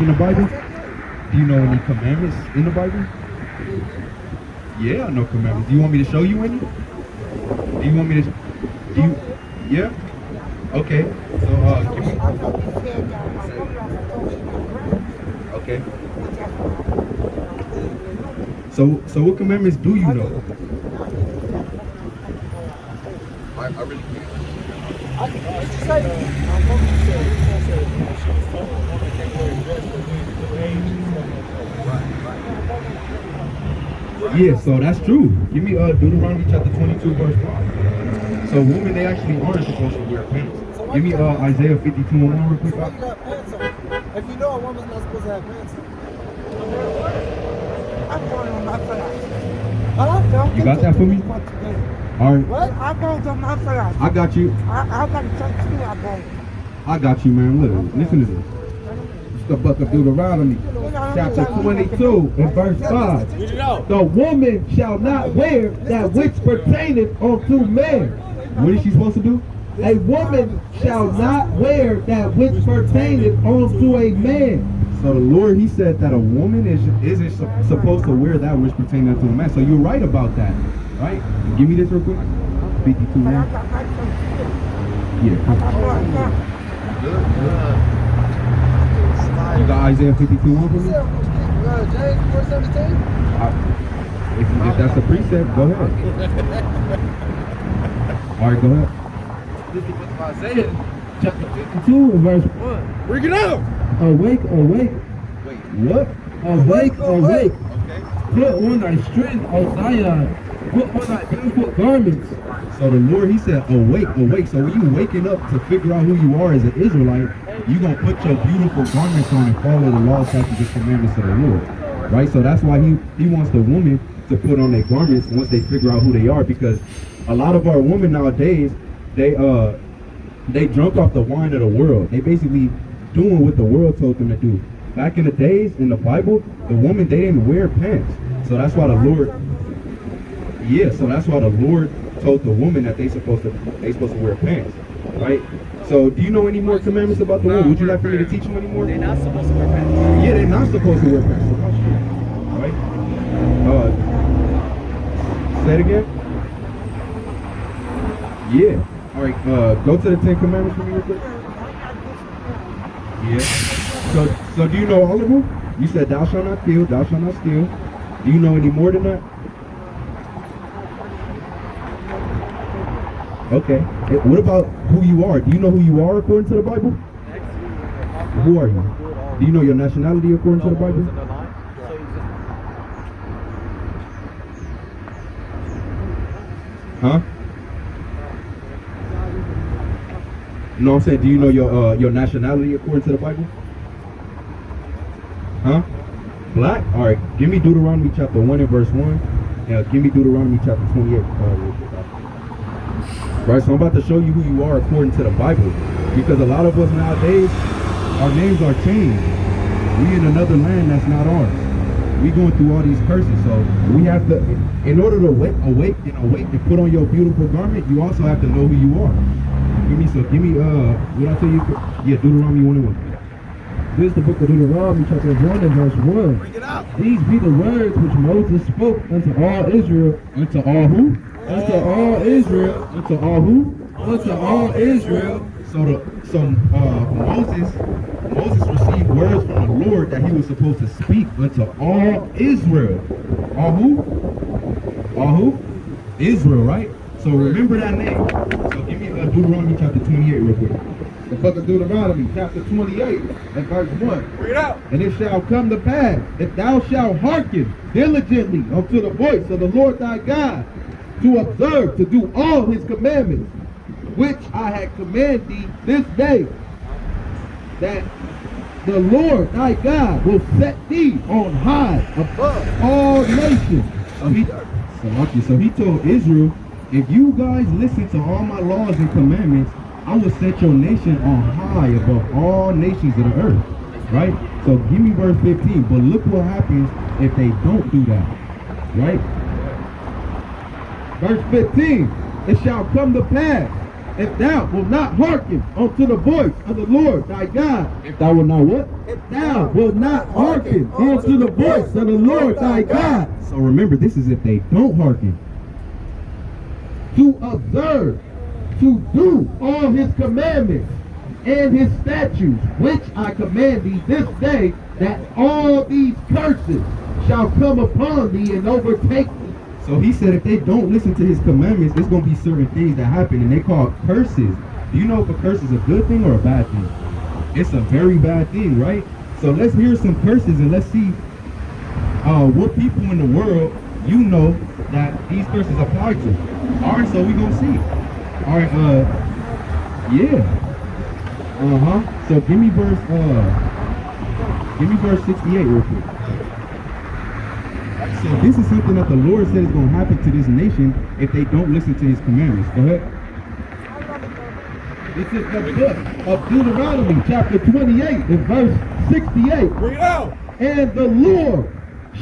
in the Bible? Do you know any commandments in the Bible? Yeah, I know commandments. Do you want me to show you any? Do you want me to? Do you? Yeah. Okay. So give me. Okay. So what commandments do you know? I really can't. Yeah, so that's true. Give me Deuteronomy chapter 22, verse 5. So women, they actually aren't supposed to wear pants. Give me Isaiah 52 and 1 real quick. If you know a woman's not supposed to have pants on, I'm going on my flash. You got that for me? All right. What? I'm going on my flash. I got you. I got to check you out, baby. I got you, man. Look, listen to this. It's the book of Deuteronomy, chapter 22 and verse 5. The woman shall not wear that which pertaineth unto man. What is she supposed to do? A woman shall not wear that which pertaineth unto a man. So the Lord, he said that a woman isn't supposed to wear that which pertaineth unto a man. So you're right about that, right? Give me this real quick. 52, man. Yeah. You got Isaiah 52 one for me? James 4:17? If that's the precept, go ahead. All right, go ahead. This is the book of Isaiah, Chapter 52 and verse 1. Bring it out! Awake, awake. Wait. What? Awake, awake. Okay. Put on thy strength, O Zion. Put on thy beautiful garments. So the Lord, he said, awake, awake. So when you waking up to figure out who you are as an Israelite, you're going to put your beautiful garments on and follow the laws, statutes, and commandments of the Lord. Right? So that's why he wants the woman to put on their garments once they figure out who they are, because a lot of our women nowadays, they drunk off the wine of the world. They basically doing what the world told them to do. Back in the days, in the Bible, the woman, they didn't wear pants. So that's why the Lord, told the woman that they supposed to wear pants, right? So do you know any more commandments about the woman? Would you like for me to teach you any more? They're not supposed to wear pants. Yeah, they're not supposed to wear pants. All right. Say it again. Yeah. All right. Go to the 10 Commandments for me real quick. Yeah. So do you know all of them? You said thou shalt not kill, thou shalt not steal. Do you know any more than that? Okay. What about who you are? Do you know who you are according to the Bible? Who are you? Do you know your nationality according to the Bible? Huh? No, I'm saying, do you know your nationality according to the Bible? Huh? Black? All right. Give me Deuteronomy chapter 1 and verse 1. Give me Deuteronomy chapter 28. Right, so I'm about to show you who you are according to the Bible, because a lot of us nowadays, our names are changed. We in another land that's not ours. We going through all these curses, so we have to, in order to awake and put on your beautiful garment, you also have to know who you are. Give me, so give me, what I tell you? Yeah, Deuteronomy 1 and 1. This is the book of Deuteronomy, chapter 1 and verse 1. Bring it out. These be the words which Moses spoke unto all Israel, unto all who? Unto all Israel, unto all who? Unto all Israel. So Moses received words from the Lord that he was supposed to speak unto all Israel. All who? All who? Israel, right? So remember that name. So give me Deuteronomy chapter 28 real quick. The book of Deuteronomy chapter 28 and verse 1. Bring it out. And it shall come to pass, if thou shalt hearken diligently unto the voice of the Lord thy God, to observe, to do all his commandments, which I had commanded thee this day, that the Lord thy God will set thee on high above all nations. So he told Israel, if you guys listen to all my laws and commandments, I will set your nation on high above all nations of the earth. Right? So give me verse 15. But look what happens if they don't do that. Right? Verse 15. It shall come to pass, if thou wilt not hearken unto the voice of the Lord thy God, if thou wilt not what? If thou wilt not hearken unto the voice of the Lord thy God. So remember, this is if they don't hearken. To observe, to do all his commandments and his statutes, which I command thee this day, that all these curses shall come upon thee and overtake thee. So he said if they don't listen to his commandments, there's going to be certain things that happen, and they call curses. Do you know if a curse is a good thing or a bad thing? It's a very bad thing, right? So let's hear some curses and let's see what people in the world you know that these curses apply to. All right, so we're going to see. All right, yeah. So give me verse 68 real quick. So this is something that the Lord said is going to happen to this nation if they don't listen to his commandments. Go ahead. This is the book of Deuteronomy, chapter 28, and verse 68. Bring it out. And the Lord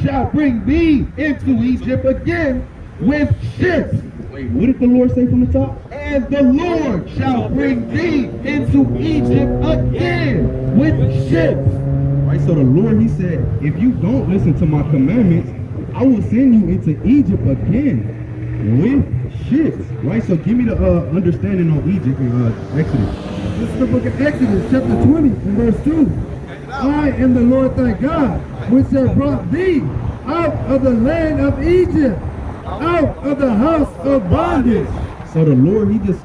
shall bring thee into Egypt again with ships. Wait, what did the Lord say from the top? And the Lord shall bring thee into Egypt again with ships. Right, so the Lord, he said, if you don't listen to my commandments, I will send you into Egypt again with ships. Right, so give me the understanding on Egypt in Exodus. This is the book of Exodus, chapter 20, and verse 2. I am the Lord thy God, which have brought thee out of the land of Egypt, out of the house of bondage. So the Lord, he just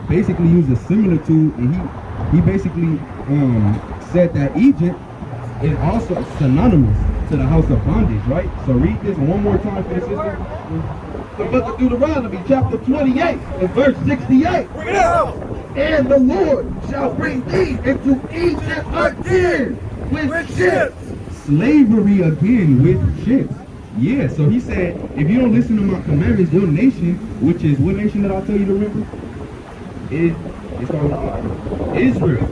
basically used a similitude, and he basically said that Egypt is also synonymous to the house of bondage, right? So read this one more time for the sister. The book of Deuteronomy, chapter 28, and verse 68. Bring it out. And the Lord shall bring thee into Egypt again with ships. Slavery again with ships. Yeah, so he said, if you don't listen to my commandments, your nation, which is, what nation did I tell you to remember? It's called Israel.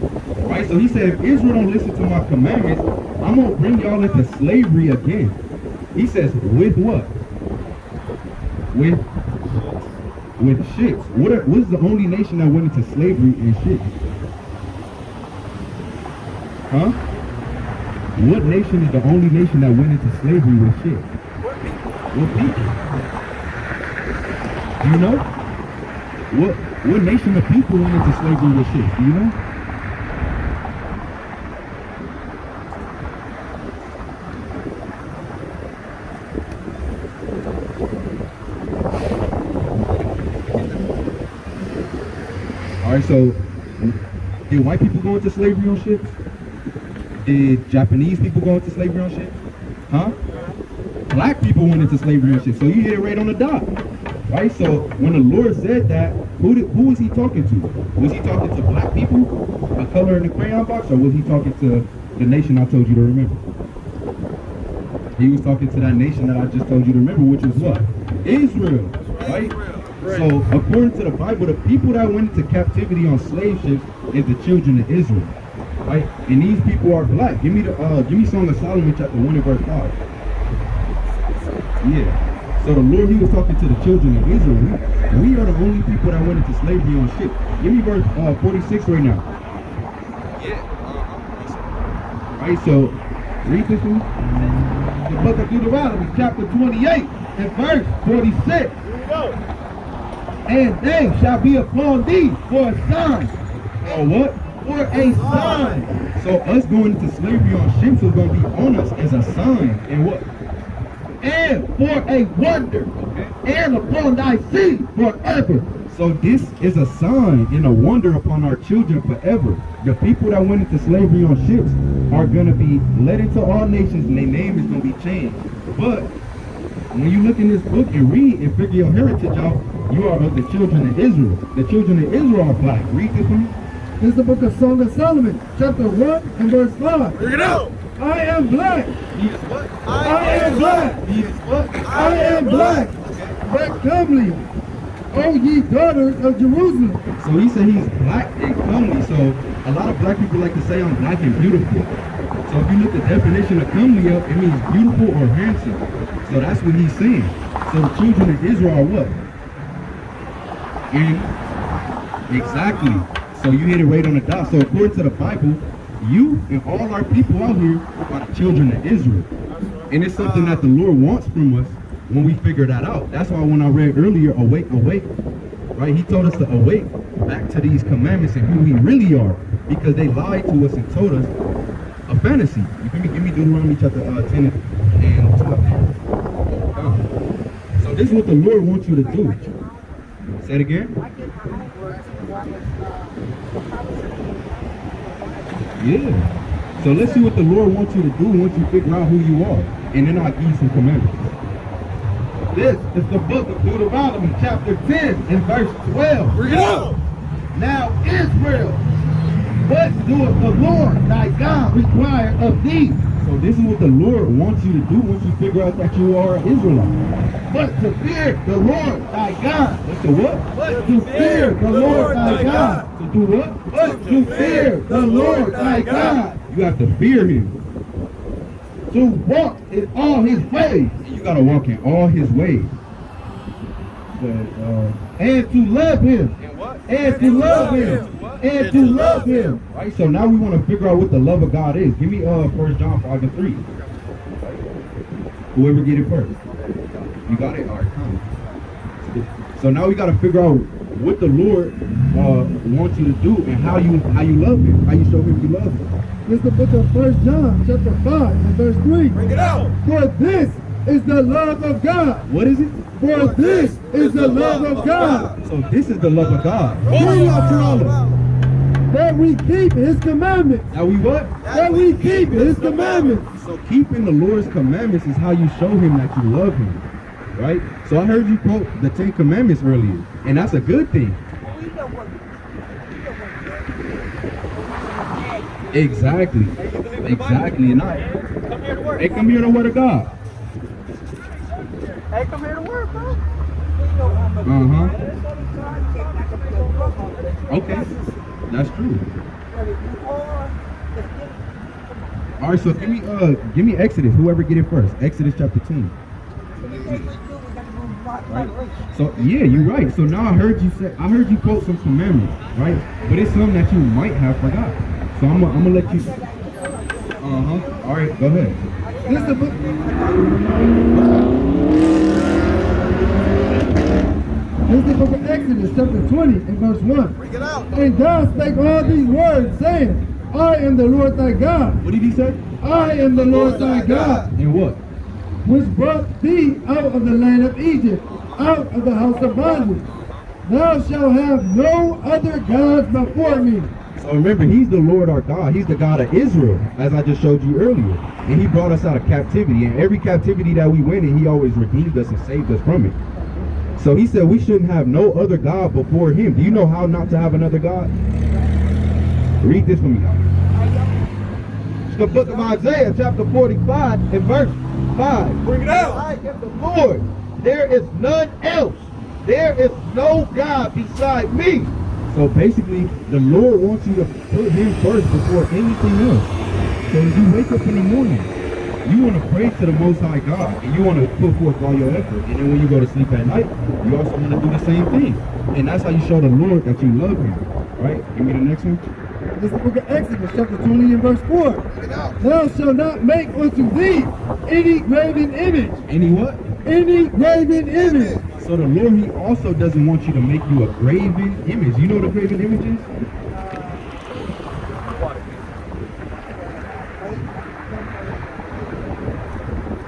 Right? So he said, if Israel don't listen to my commandments, I'm going to bring y'all into slavery again. He says, with what? With ships. What's the only nation that went into slavery in ships? Huh? What nation is the only nation that went into slavery with ships? What people? Do you know? What nation of people went into slavery with ships? Do you know? Alright, so did white people go into slavery on ships? Did Japanese people go into slavery on ships? Huh? Black people went into slavery on ships. So you hit it right on the dot. Right? So when the Lord said that, who was he talking to? Was he talking to black people, a color in the crayon box, or was he talking to the nation I told you to remember? He was talking to that nation that I just told you to remember, which is what? Israel. Right? So according to the Bible, the people that went into captivity on slave ships is the children of Israel. Right? And these people are black. Give me Song of Solomon chapter 1 and verse 5. Yeah. So the Lord, he was talking to the children of Israel. We are the only people that went into slavery on ships. Give me verse 46 right now. Right, so read this one. The book of Deuteronomy, chapter 28, and verse 46. Here we go. And they shall be upon thee for a sign. Or what? For a sign. So us going into slavery on ships is going to be on us as a sign. And what? And for a wonder. And upon thy seed forever. So this is a sign and a wonder upon our children forever. The people that went into slavery on ships are going to be led into all nations, and their name is going to be changed. But when you look in this book and read and figure your heritage out, you are of the children of Israel. The children of Israel are black. Read this one. This is the book of Song of Solomon, chapter 1 and verse 5. Bring it out. I am black. He is what? I am black. He is what? I am black. Right comely. O ye daughters of Jerusalem. So he said he's black and comely. So a lot of black people like to say I'm black and beautiful. So if you look at the definition of comely up, it means beautiful or handsome. So that's what he's saying. So the children of Israel are what? And Exactly. So you hit it right on the dot. So according to the Bible, you and all our people out here are the children of Israel. And it's something that the Lord wants from us when we figure that out. That's why when I read earlier, awake, awake, right? He told us to awake back to these commandments and who we really are, because they lied to us and told us a fantasy. You feel me? Give me Deuteronomy chapter 10 and 12. So this is what the Lord wants you to do. Say it again. Yeah. So let's see what the Lord wants you to do once you figure out who you are. And then I'll give you some commandments. This is the book of Deuteronomy, chapter 10 and verse 12. Bring it out. Now Israel, what doeth the Lord thy God require of thee? So this is what the Lord wants you to do once you figure out that you are an Israelite. But to fear the Lord thy God. What's the what? But to fear the Lord thy God. To do what? But to fear the Lord thy God. You have to fear him. To walk in all his ways. You got to walk in all his ways. And to love him. And to love him. And to love him. Right, so now we want to figure out what the love of God is. Give me 1 John 5 and 3. Whoever get it first. You got it? All right, come. So now we got to figure out what the Lord wants you to do and how you love him, how you show him you love him. This is the book of 1 John, chapter 5, and verse 3. Bring it out. For this is the love of God. What is it? For this is the love of God. So this is the love of God. That we keep his commandments. Now we what? That we keep his commandments. So keeping the Lord's commandments is how you show him that you love him. Right? So I heard you quote the 10 commandments earlier. And that's a good thing. Exactly. Exactly. And hey, come here to word of God. Hey, come here to work, bro. Okay. That's true. All right, so give me Exodus. Whoever get it first. Exodus chapter 10. Right. So yeah, you're right. So now I heard you quote some commandments, right? But it's something that you might have forgot. So I'm gonna let you. All right, go ahead. This is the book. This is the book of Exodus, chapter 20, and verse 1. Bring it out. And God spake all these words, saying, I am the Lord thy God. What did he say? I am the Lord thy God, And what? which brought thee out of the land of Egypt, out of the house of bondage. Thou shalt have no other gods before me. So remember, he's the Lord our God. He's the God of Israel, as I just showed you earlier. And he brought us out of captivity. And every captivity that we went in, he always redeemed us and saved us from it. So he said we shouldn't have no other God before him. Do you know how not to have another God? Read this for me. It's the book of Isaiah, chapter 45, and verse 5. Bring it out. I am the Lord. There is none else. There is no God beside me. So basically, the Lord wants you to put him first before anything else. So as you wake up in the morning, you want to pray to the Most High God, and you want to put forth all your effort. And then when you go to sleep at night, you also want to do the same thing. And that's how you show the Lord that you love him. Right? Give me the next one. This is the book of Exodus, chapter 20, and verse 4. Thou shalt not make unto thee any graven image. Any what? Any graven image. So the Lord, he also doesn't want you to make you a graven image. You know what a graven image is?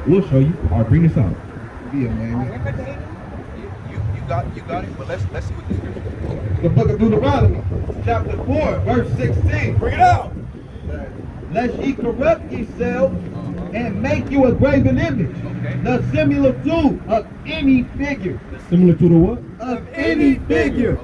We'll show you. All right, bring this out. You got it, but let's see what the scripture is. The book of Deuteronomy, chapter 4, verse 16. Bring it out. Lest ye corrupt yourselves and make you a graven image, the similitude of any figure. Similar to the what? Of any figure.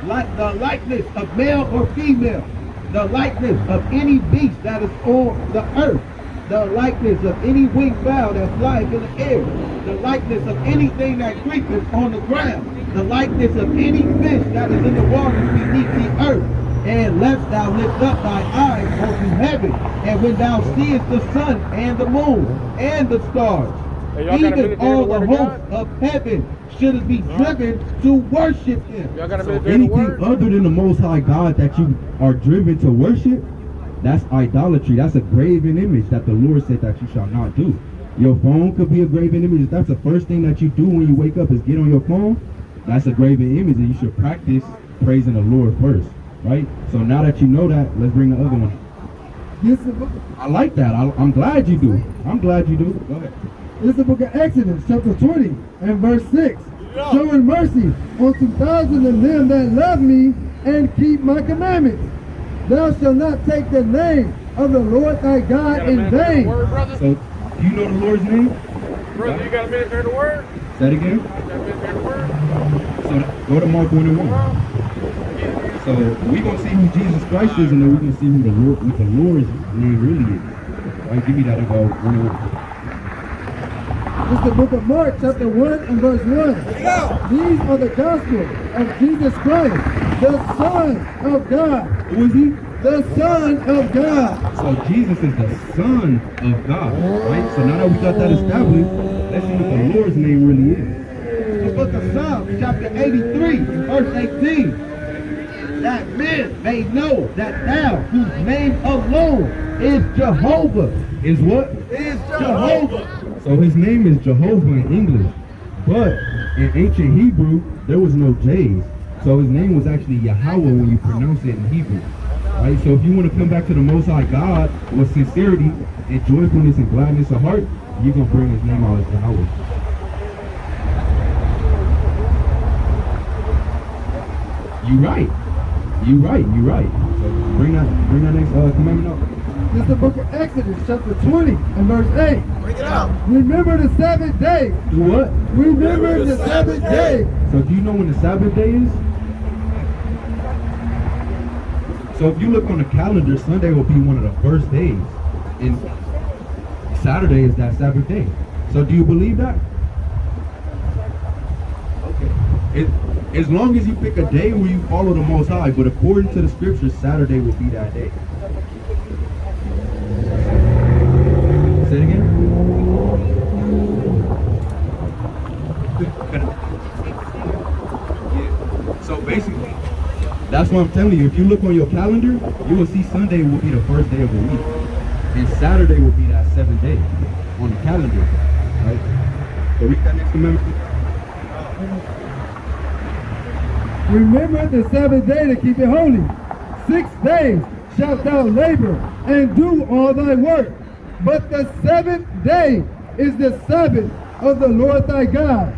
Like the likeness of male or female, the likeness of any beast that is on the earth, the likeness of any winged fowl that flieth in the air, the likeness of anything that creepeth on the ground, the likeness of any fish that is in the waters beneath the earth. And lest thou lift up thy eyes unto heaven, and when thou seest the sun and the moon and the stars, Hey, y'all got a Even minute to hear all the word the of hosts God? of heaven should be driven to worship him. Y'all got a So minute to hear the anything word? other than the Most High God that you are driven to worship, that's idolatry. That's a graven image that the Lord said that you shall not do. Your phone could be a graven image. If that's the first thing that you do when you wake up is get on your phone, that's a graven image, and you should practice praising the Lord first, right? So now that you know that, let's bring the other one. This is the book, I like that. I'm glad you do. I'm glad you do. Go ahead. this is the book of Exodus, chapter 20, and verse 6. Showing mercy unto thousands of them that love me and keep my commandments. Thou shalt not take the name of the Lord thy You God got a in minute to hear the vain. word, brother? So, do you know the Lord's name? Brother, you got a minute to hear the word? Say it again. You got a minute to hear the word? So, go to Mark 1 and 1. So we're gonna see who Jesus Christ is, and then we're gonna see who what the Lord's name really is. Right? Give me that about 1. This is the book of Mark, chapter 1 and verse 1. These are the gospel of Jesus Christ, the Son of God. Who is he? The Son of God. So Jesus is the Son of God, right? So now that we got that established, let's see what the Lord's name really is. The book of Psalms, chapter 83, verse 18. That men may know that thou, whose name alone is Jehovah, Is what? is Jehovah. So his name is Jehovah in English, but in ancient Hebrew there was no J's. So his name was actually Yahweh when you pronounce it in Hebrew. Right? So if you want to come back to the Most High God with sincerity and joyfulness and gladness of heart, you're gonna bring his name out as Yahweh. You right. You right. So bring that next commandment up. This is the book of Exodus, chapter 20 and verse 8. Bring it out. Remember the Sabbath day. Do what? Remember the Sabbath day. So do you know when the Sabbath day is? So if you look on the calendar, Sunday will be one of the first days, and Saturday is that Sabbath day. So do you believe that? Okay. As long as you pick a day where you follow the Most High, but according to the scriptures, Saturday will be that day. Say it again. Yeah. So basically, that's what I'm telling you. If you look on your calendar, you will see Sunday will be the first day of the week, and Saturday will be that seventh day on the calendar, right? So read that next commandment. Remember the Sabbath day to keep it holy. 6 days shalt thou labor and do all thy work. But the seventh day is the Sabbath of the Lord thy God.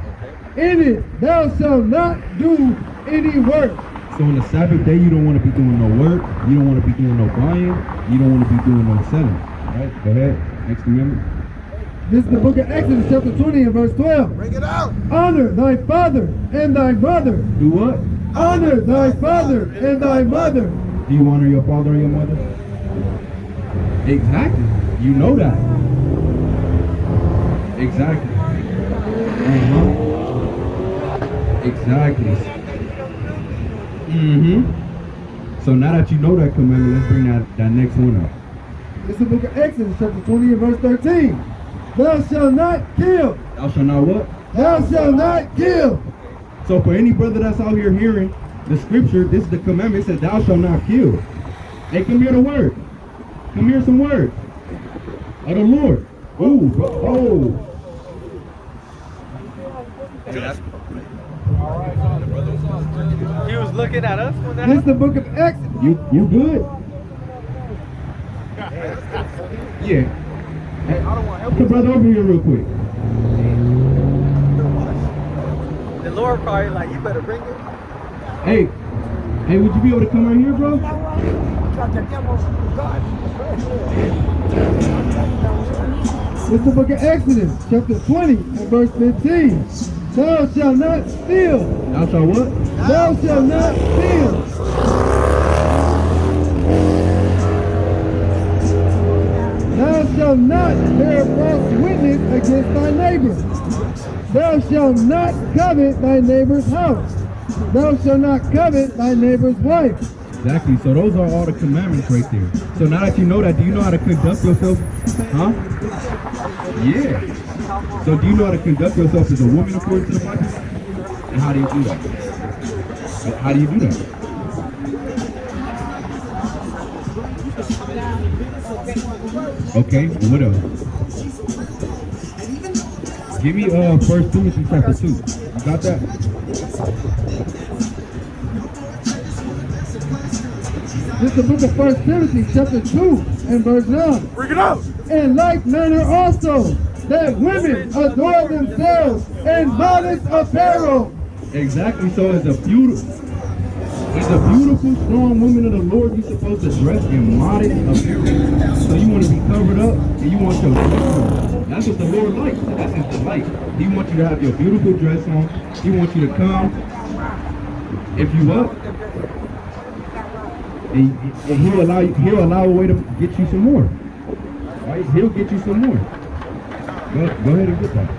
In it thou shalt not do any work. So on the Sabbath day, you don't want to be doing no work. You don't want to be doing no buying. You don't want to be doing no selling. All right, go ahead. Next commandment. This is the book of Exodus, chapter 20 and verse 12. Bring it out. Honor thy father and thy mother. Do what? Honor thy father and thy mother. Do you honor your father and your mother? Exactly. You know that. Exactly. Exactly. So now that you know that commandment, let's bring that next one up. This is the book of Exodus, chapter 20 and verse 13. Thou shalt not kill. Thou shalt not what? Thou shalt not kill. So for any brother that's out here hearing the scripture, this is the commandment. It says, thou shalt not kill. Hey, come hear the word. Come hear some words of the Lord. Ooh, oh. He was looking at us when that This is the book of Exodus. You good? Yeah. Hey, come the brother over here real quick. The Lord probably like, you better bring it. Hey, would you be able to come right here, bro? This is the book of Exodus, chapter 20 and verse 15. Thou shalt not steal. Thou shalt what? Thou shalt not steal. Thou shalt not bear false witness against thy neighbor. Thou shalt not covet thy neighbor's house. Thou shalt not covet thy neighbor's wife. Exactly. So those are all the commandments right there. So now that you know that, do you know how to conduct yourself? Huh? Yeah. So do you know how to conduct yourself as a woman according to the Bible? And how do you do that? How do you do that? Okay, well, what else? Give me 1 Timothy chapter 2. You got that? This is the book of 1 Timothy chapter 2 and verse 9. Bring it out. In like manner also, that women adore themselves in modest apparel. Exactly. So as a beautiful, strong woman of the Lord, you're supposed to dress in modest apparel. So you want to be covered up and you want your dress on. That's what the Lord likes. That's his delight. He wants you to have your beautiful dress on. He wants you to come. If you up, and he'll allow a way to get you some more. Right? He'll get you some more. Go ahead and get that.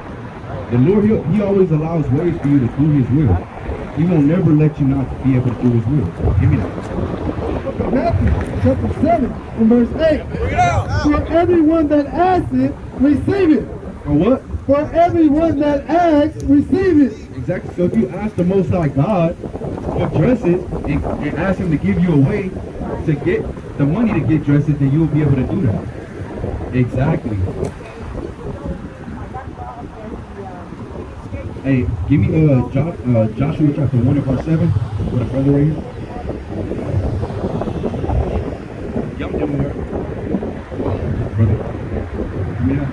The Lord, he always allows ways for you to do his will. He won't never let you not be able to do his will. Give me that. Matthew chapter 7 and verse 8. Bring it out. For everyone that asks it, receive it. For what? For everyone that asks, receive it. Exactly. So if you ask the Most High God for dresses and ask him to give you a way to get the money to get dresses, then you'll be able to do that. Exactly. Hey, give me Joshua chapter 1 and verse 7 with a brother right here. Yup, brother. Give me that.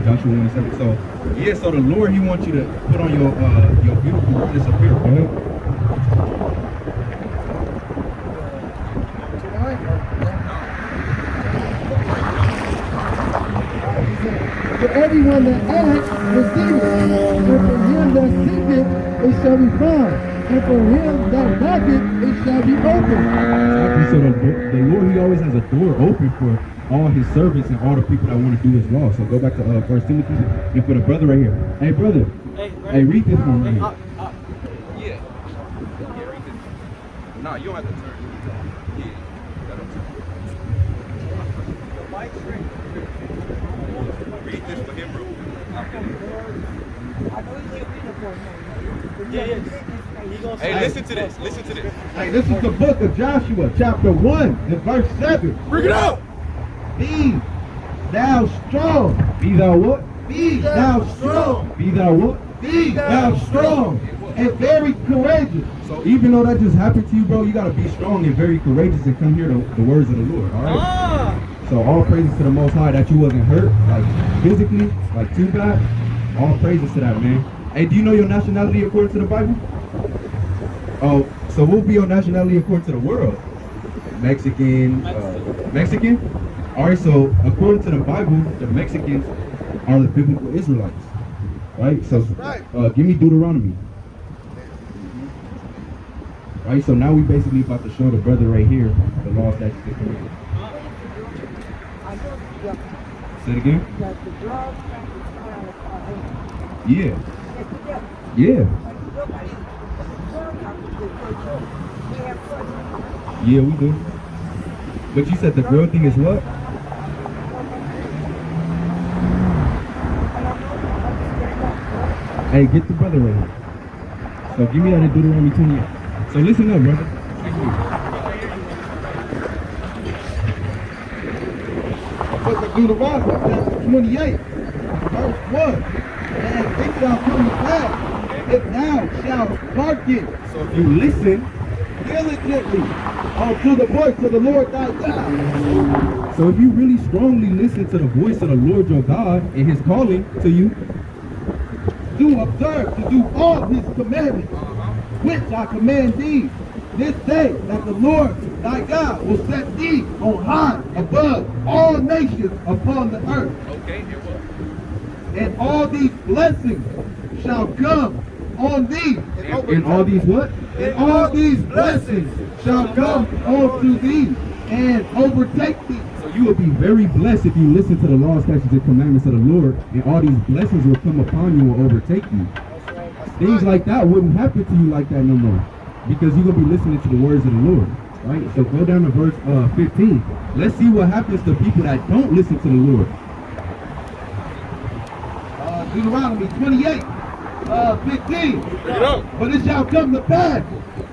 Joshua 1 and 7. So, yeah, so the Lord, he wants you to put on your beautiful disappear. Go ahead. For everyone that asks, receive it. And for him that seeketh, it shall be found. And for him that knocketh, it shall be opened. Exactly. So the Lord, he always has a door open for all his servants and all the people that want to do his law. So go back to 1 Timothy and for the brother right here. Hey, brother. Hey, read this one right here. Yeah. Yeah, read this. Nah, you don't have to turn. Yeah. Read this for him, bro. Hey, listen to this. Listen to this. Hey, this is the book of Joshua, chapter 1 and verse 7. Bring it out. Be thou strong. Be thou what? Be thou strong. Be thou what? Be thou strong and very courageous. So even though that just happened to you, bro, you got to be strong and very courageous and come hear the words of the Lord, all right? So all praises to the Most High that you wasn't hurt, like physically, like too bad. All praises to that, man. Hey, do you know your nationality according to the Bible? Oh, so we'll be your nationality according to the world. Mexican. Mexican? All right, so according to the Bible, the Mexicans are the biblical Israelites. Right? So give me Deuteronomy. Right, so now we basically about to show the brother right here the law, statutes, and commandments. Say it again? Yeah. Yeah. Yeah, we do. But you said the girl thing is what? Hey, get the brother right here. So give me that in Deuteronomy 28. So listen up, brother. Book of Deuteronomy, chapter 28, verse 1. And it shall come to pass, if thou shalt hearken. So if you listen Diligently unto the voice of the Lord thy God. So if you really strongly listen to the voice of the Lord your God and his calling to you, Do observe to do all his commandments, which I command thee this day, that the Lord thy God will set thee on high above all nations upon the earth. Okay, here what? And all these blessings shall come on thee. and all these what? And all these blessings shall come unto thee and overtake thee. So you will be very blessed if you listen to the law, statutes, and commandments of the Lord, and all these blessings will come upon you and overtake you. Things like that wouldn't happen to you like that no more, because you're going to be listening to the words of the Lord, right? So go down to verse 15. Let's see what happens to people that don't listen to the Lord. Deuteronomy 28, 15. Bring it up. But it shall come to pass,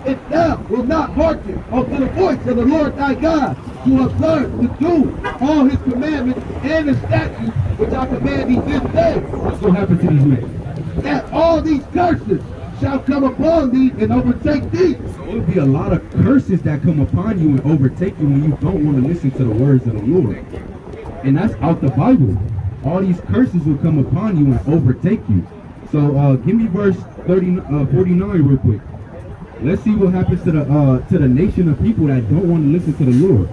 if thou wilt not hearken unto the voice of the Lord thy God, to observe, to do all his commandments and his statutes, which I command thee this day. What's going to happen to these men? That all these curses shall come upon thee and overtake thee. So it'll be a lot of curses that come upon you and overtake you when you don't want to listen to the words of the Lord. And that's out the Bible. All these curses will come upon you and overtake you. So give me verse 49 real quick. Let's see what happens to the nation of people that don't want to listen to the Lord.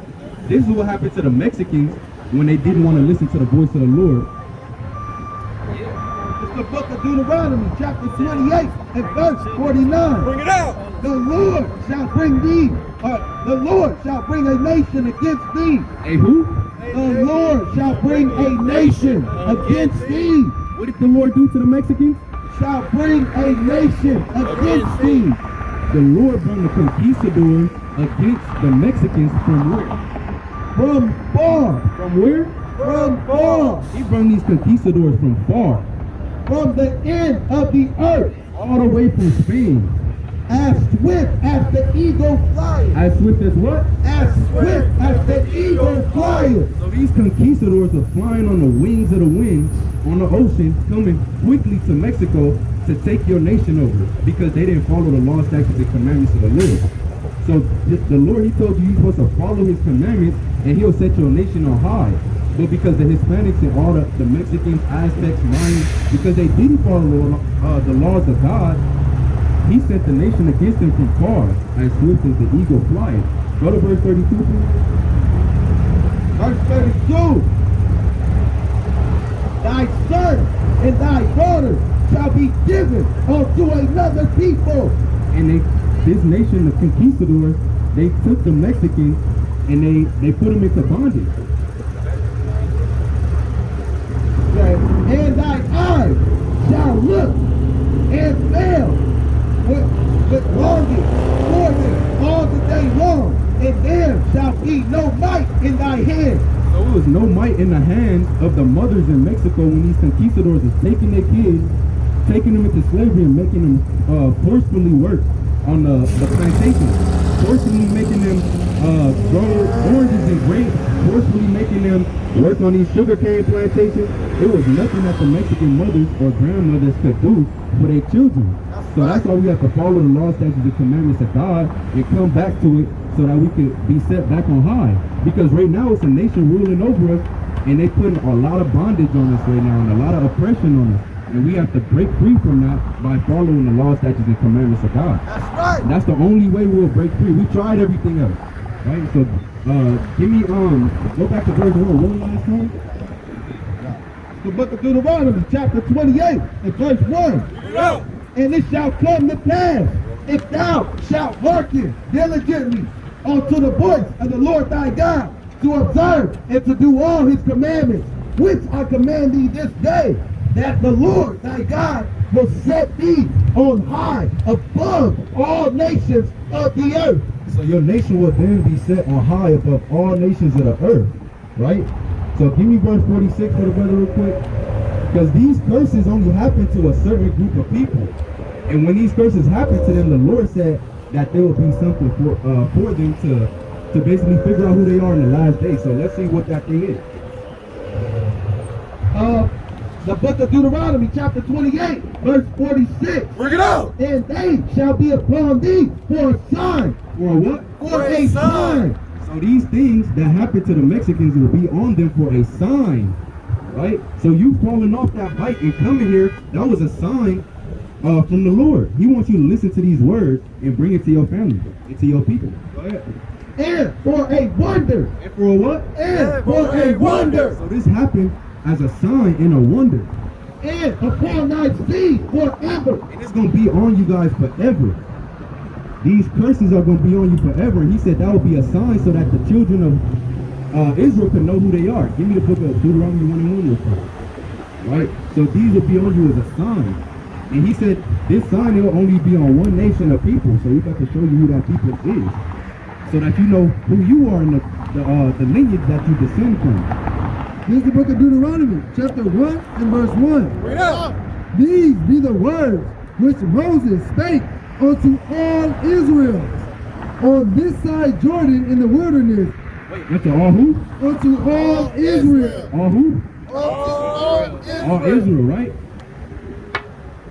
This is what happened to the Mexicans when they didn't want to listen to the voice of the Lord. It's the book of Deuteronomy, chapter 28 and verse 49. Bring it out. The Lord shall bring thee, the Lord shall bring a nation against thee. Hey, who? The Lord shall bring a nation against thee. What did the Lord do to the Mexicans? Shall bring a nation against thee. The Lord brought the conquistadors against the Mexicans from where? From far. From where? From far. He brought these conquistadors from far. From the end of the earth. All the way from Spain. As swift as the eagle flies. As swift as what? As swift as the eagle flies. So these conquistadors are flying on the wings of the wind on the ocean, coming quickly to Mexico to take your nation over because they didn't follow the law, statutes, and commandments of the Lord. So the Lord, he told you you're supposed to follow his commandments and he'll set your nation on high. But because the Hispanics and all the Mexicans, Aztecs, Mayans, because they didn't follow the laws of God, he sent the nation against them from far, as swift as the eagle flying. Go to verse 32, please. Verse 32. Thy son and thy daughter shall be given unto another people. And this nation, the conquistadors, they took the Mexicans and they put them into bondage. And thy eyes shall look and fail with longing for them all the day long, and there shall be no might in thy hand. So it was no might in the hands of the mothers in Mexico when these conquistadors was taking their kids, taking them into slavery and making them forcefully work on the plantation, forcefully making them grow oranges and grapes, forcefully making them work on these sugarcane plantations. It was nothing that the Mexican mothers or grandmothers could do for their children. So that's why we have to follow the law, statutes, and commandments of God and come back to it so that we can be set back on high. Because right now it's a nation ruling over us and they putting a lot of bondage on us right now and a lot of oppression on us. And we have to break free from that by following the law, statutes, and commandments of God. That's right. That's the only way we'll break free. We tried everything else. Right? So give me go back to verse 1 one last time. The book of Deuteronomy, chapter 28 and verse 1. And it shall come to pass, if thou shalt hearken diligently unto the voice of the Lord thy God, to observe and to do all his commandments, which I command thee this day, that the Lord thy God will set thee on high above all nations of the earth. So your nation will then be set on high above all nations of the earth, right? So give me verse 46 for the brother real quick. Because these curses only happen to a certain group of people. And when these curses happen to them, the Lord said that there will be something for them to basically figure out who they are in the last day. So let's see what that thing is. The book of Deuteronomy, chapter 28, verse 46. Bring it out. And they shall be upon thee for a sign. For what? For a sign. So these things that happen to the Mexicans will be on them for a sign, right? So you falling off that bike and coming here, that was a sign from the Lord. He wants you to listen to these words and bring it to your family and to your people. Go ahead. And for a wonder. And for a what? And for a wonder. So this happened as a sign and a wonder. And upon thy seed forever. And it's going to be on you guys forever. These curses are going to be on you forever. And he said that will be a sign so that the children of Israel can know who they are. Give me the book of Deuteronomy 1 and 1 real quick. Right? So these will be on you as a sign. And he said this sign will only be on one nation of people. So we got to show you who that people is. So that you know who you are in the lineage that you descend from. This is the book of Deuteronomy, chapter 1 and verse 1. Read up. These be the words which Moses spake unto all Israel on this side Jordan in the wilderness, That's all who? unto all Israel All who? All Israel, right?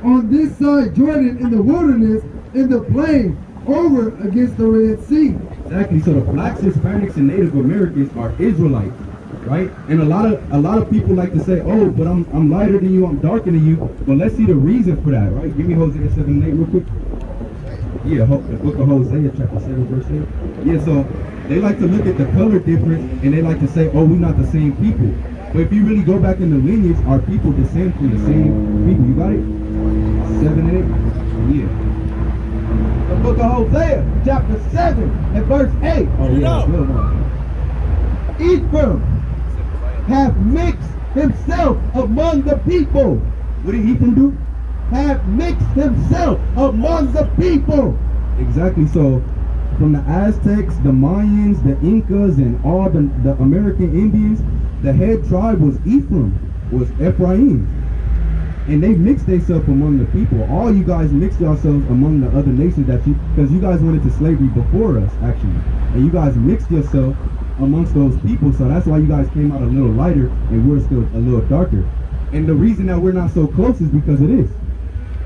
on this side Jordan in the wilderness, in the plain, over against the Red Sea. Exactly. So the blacks, Hispanics, and Native Americans are Israelites, right? And a lot of people like to say, "Oh, but I'm lighter than you, I'm darker than you." But let's see the reason for that, right? Give me Hosea 7:8 real quick. Yeah, the book of Hosea, chapter 7, verse 8. Yeah, so they like to look at the color difference, and they like to say, "Oh, we're not the same people." But if you really go back in the lineage, our people descend from the same people. You got it? 7 and 8. Yeah. The book of Hosea, chapter 7 and verse 8. Oh yeah. Good one. Ephraim hath mixed himself among the people. What did Ephraim do? Have mixed himself among the people. Exactly. So, from the Aztecs, the Mayans, the Incas, and all the American Indians, the head tribe was Ephraim, was Ephraim. And they mixed themselves among the people. All you guys mixed yourselves among the other nations because you guys went into slavery before us, actually. And you guys mixed yourself amongst those people. So that's why you guys came out a little lighter and we're still a little darker. And the reason that we're not so close is because of this.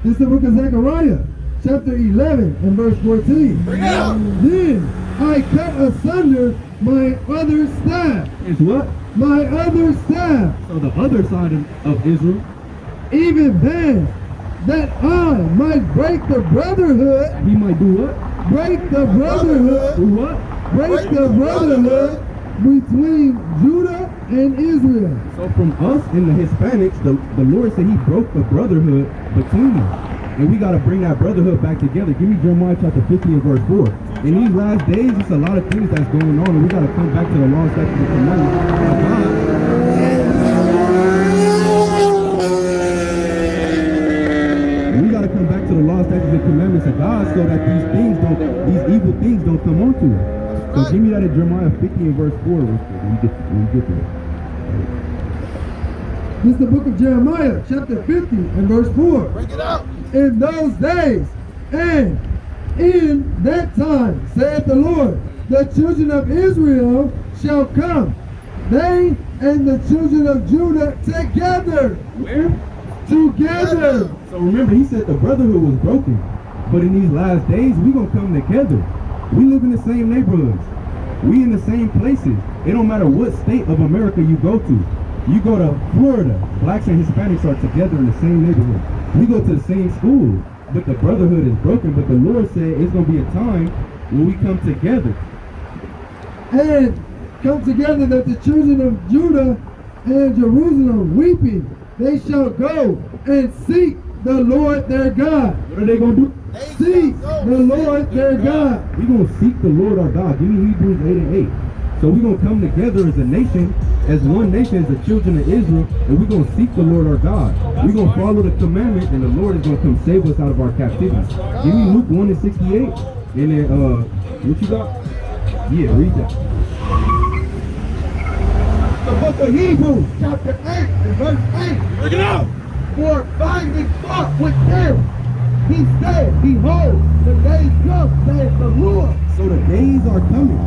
This is the book of Zechariah, chapter 11 and verse 14. Then I cut asunder my other staff. It's what? My other staff, So the other side of Israel, even then, that I might break the brotherhood, he might do what? break the brotherhood, Do what? break the brotherhood between Judah and Israel. So from us and the Hispanics, the Lord said he broke the brotherhood between us. And we got to bring that brotherhood back together. Give me Jeremiah chapter 50 and verse 4. In these last days, it's a lot of things that's going on, and we got to come back to the law, statutes, and commandments of God. We got to come back to the law, statutes, and commandments of God so that these evil things don't come onto us. So give me that in Jeremiah 50 and verse 4 real quick when we get there. This is the book of Jeremiah, chapter 50 and verse 4. Break it out. In those days and in that time, saith the Lord, the children of Israel shall come, they and the children of Judah together. Where? Together. So remember, he said the brotherhood was broken. But in these last days, we're going to come together. We live in the same neighborhoods. We in the same places. It don't matter what state of America you go to. You go to Florida, blacks and Hispanics are together in the same neighborhood. We go to the same school, but the brotherhood is broken. But the Lord said it's going to be a time when we come together. And come together that the children of Judah and Jerusalem weeping, they shall go and seek the Lord their God. What are they going to do? Seek the Lord their God. We're going to seek the Lord our God. Give me Hebrews 8 and 8. So we're going to come together as a nation, as one nation, as the children of Israel, and we're going to seek the Lord our God. We're going to follow the commandment, and the Lord is going to come save us out of our captivity. Give me Luke 1 and 68. And then, what you got? Yeah, read that. The book of Hebrews, chapter 8 and verse 8. Break it out. For finding fault with them, he said, behold, the days come, saith the Lord, So the days are coming.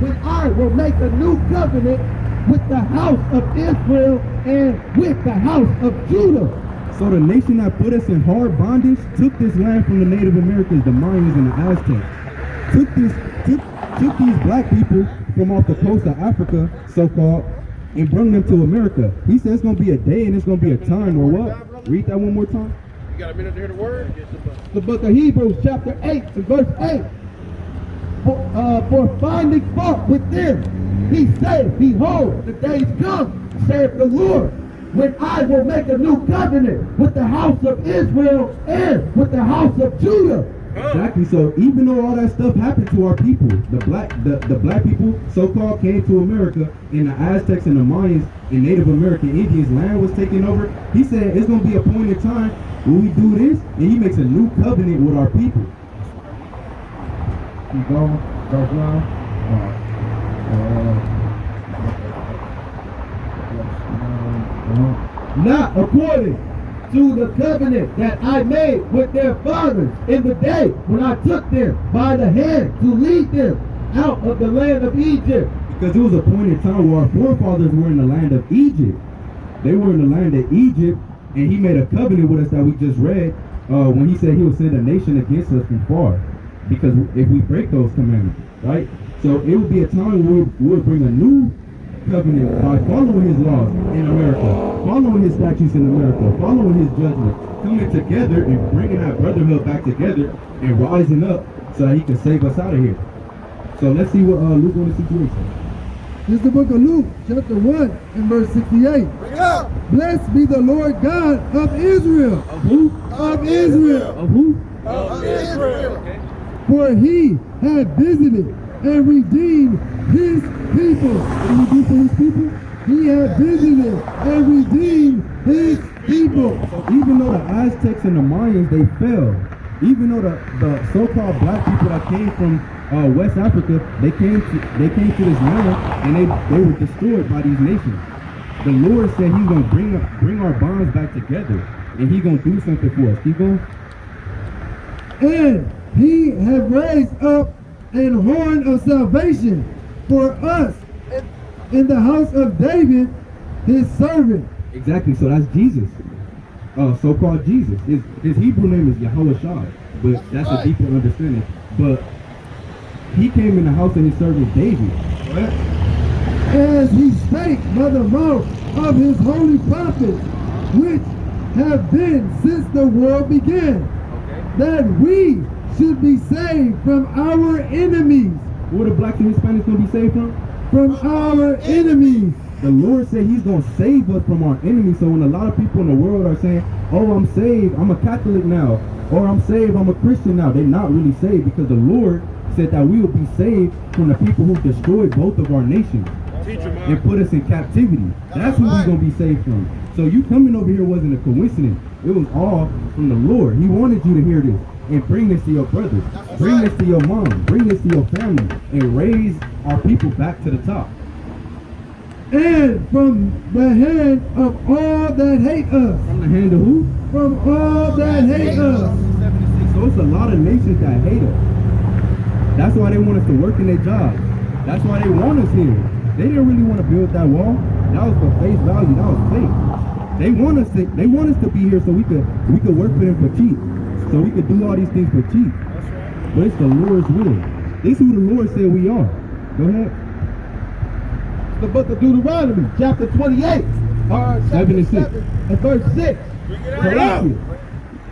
when I will make a new covenant with the house of Israel and with the house of Judah. So the nation that put us in hard bondage took this land from the Native Americans, the Mayans and the Aztecs. Took these black people from off the coast of Africa, so-called, and brought them to America. He said it's going to be a day and it's going to be a time where what? Read that one more time. You got a minute to hear the word? The book of Hebrews, chapter 8 and verse 8. For finding fault with them, he said, behold, the days come, saith the Lord, when I will make a new covenant with the house of Israel and with the house of Judah. Exactly. So even though all that stuff happened to our people, the black people so-called came to America, and the Aztecs and the Mayans and Native American Indians land was taken over, he said it's going to be a point in time when we do this, and he makes a new covenant with our people. Keep going. Verse 9. not according to the covenant that I made with their fathers in the day when I took them by the hand to lead them out of the land of Egypt. Because it was a point in time where our forefathers were in the land of Egypt. They were in the land of Egypt, and he made a covenant with us that we just read when he said he would send a nation against us from far. Because if we break those commandments, right? So it would be a time where we would bring a new covenant by following his laws in America, following his statutes in America, following his judgment, coming together and bringing that brotherhood back together and rising up so that he can save us out of here. So let's see what Luke on the situation. This is the book of Luke, chapter 1 and verse 68. Blessed be the Lord God of Israel. Of who? Of Israel. Of who? Of Israel. For he had visited and redeemed his people. What did he do for his people? He had visited and redeemed his people. So even though the Aztecs and the Mayans, they fell, even though the so-called black people that came from West Africa, they came to this land and they were destroyed by these nations. The Lord said he's going to bring our bonds back together, and he's going to do something for us. Keep going. And he had raised up an horn of salvation for us in the house of David, his servant. Exactly, so that's Jesus. So-called Jesus. His Hebrew name is Yahushua, but that's a deeper understanding. But he came in the house of his servant David. Right? As he spake by the mouth of his holy prophets, which have been since the world began, that we should be saved from our enemies. Where the blacks and Hispanics going to be saved from? From our enemies. The Lord said he's going to save us from our enemies. So when a lot of people in the world are saying, oh, I'm saved, I'm a Catholic now, or I'm saved, I'm a Christian now, they're not really saved, because the Lord said that we will be saved from the people who destroyed both of our nations and put us in captivity. That's who we're going to be saved from. So you coming over here wasn't a coincidence. It was all from the Lord. He wanted you to hear this and bring this to your brothers, bring this to your mom, bring this to your family, and raise our people back to the top. And from the hand of all that hate us. From the hand of who? From all that hate us. So it's a lot of nations that hate us. That's why they want us to work in their jobs. That's why they want us here. They didn't really want to build that wall. That was for face value. That was fake. They want us to be here so we could work for them for cheap. So we could do all these things for cheap. But it's the Lord's will. This is who the Lord said we are. Go ahead. The book of Deuteronomy, chapter 28, 7 and 6. and verse 6.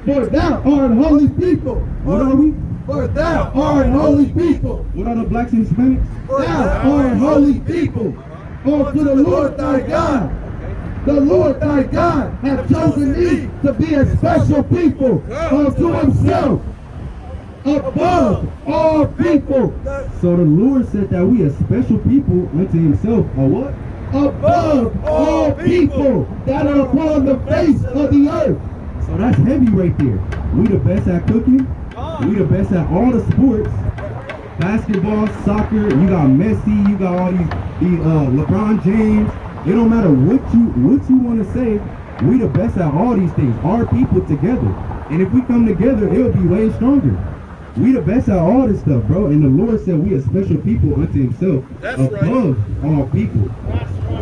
For thou art holy people. What are we? For thou art holy people. What are the blacks and Hispanics? Thou art holy people unto the Lord thy God. The Lord thy God hath chosen thee to be a special people unto himself, above all people. So the Lord said that we are special people unto himself. Or what? Above all people that are upon the face of the earth. So that's heavy right there. We the best at cooking. We the best at all the sports. Basketball, soccer, you got Messi, you got all these LeBron James. It don't matter what you want to say. We the best at all these things. Our people together. And if we come together, it'll be way stronger. We the best at all this stuff, bro. And the Lord said we are special people unto himself, above all people.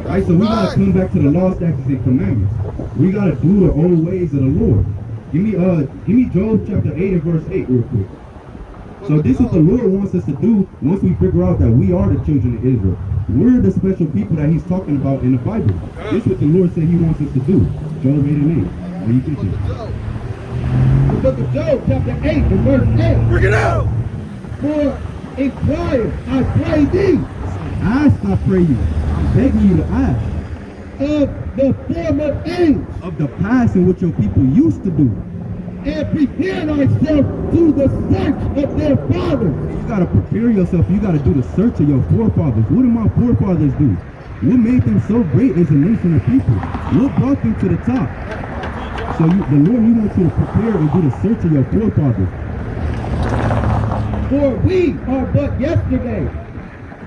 Right? So we gotta come back to the law, statutes, and commandments. We gotta do the old ways of the Lord. Give me Job chapter 8 and verse 8 real quick. So this is what the Lord wants us to do once we figure out that we are the children of Israel. We're the special people that he's talking about in the Bible. This is what the Lord said he wants us to do. Job 8 and 8. Where you get it? The book of Job, chapter 8 and verse 8. Bring it out! For inquire, I pray thee, Ask, I pray you. I'm begging you to ask. of the former age, Of the past and what your people used to do. and prepare thyself to the search of their fathers. You gotta prepare yourself. You gotta do the search of your forefathers. What did my forefathers do? What made them so great as a nation of people? What brought them to the top? So the Lord, he wants you to prepare and do the search of your forefathers. For we are but yesterday,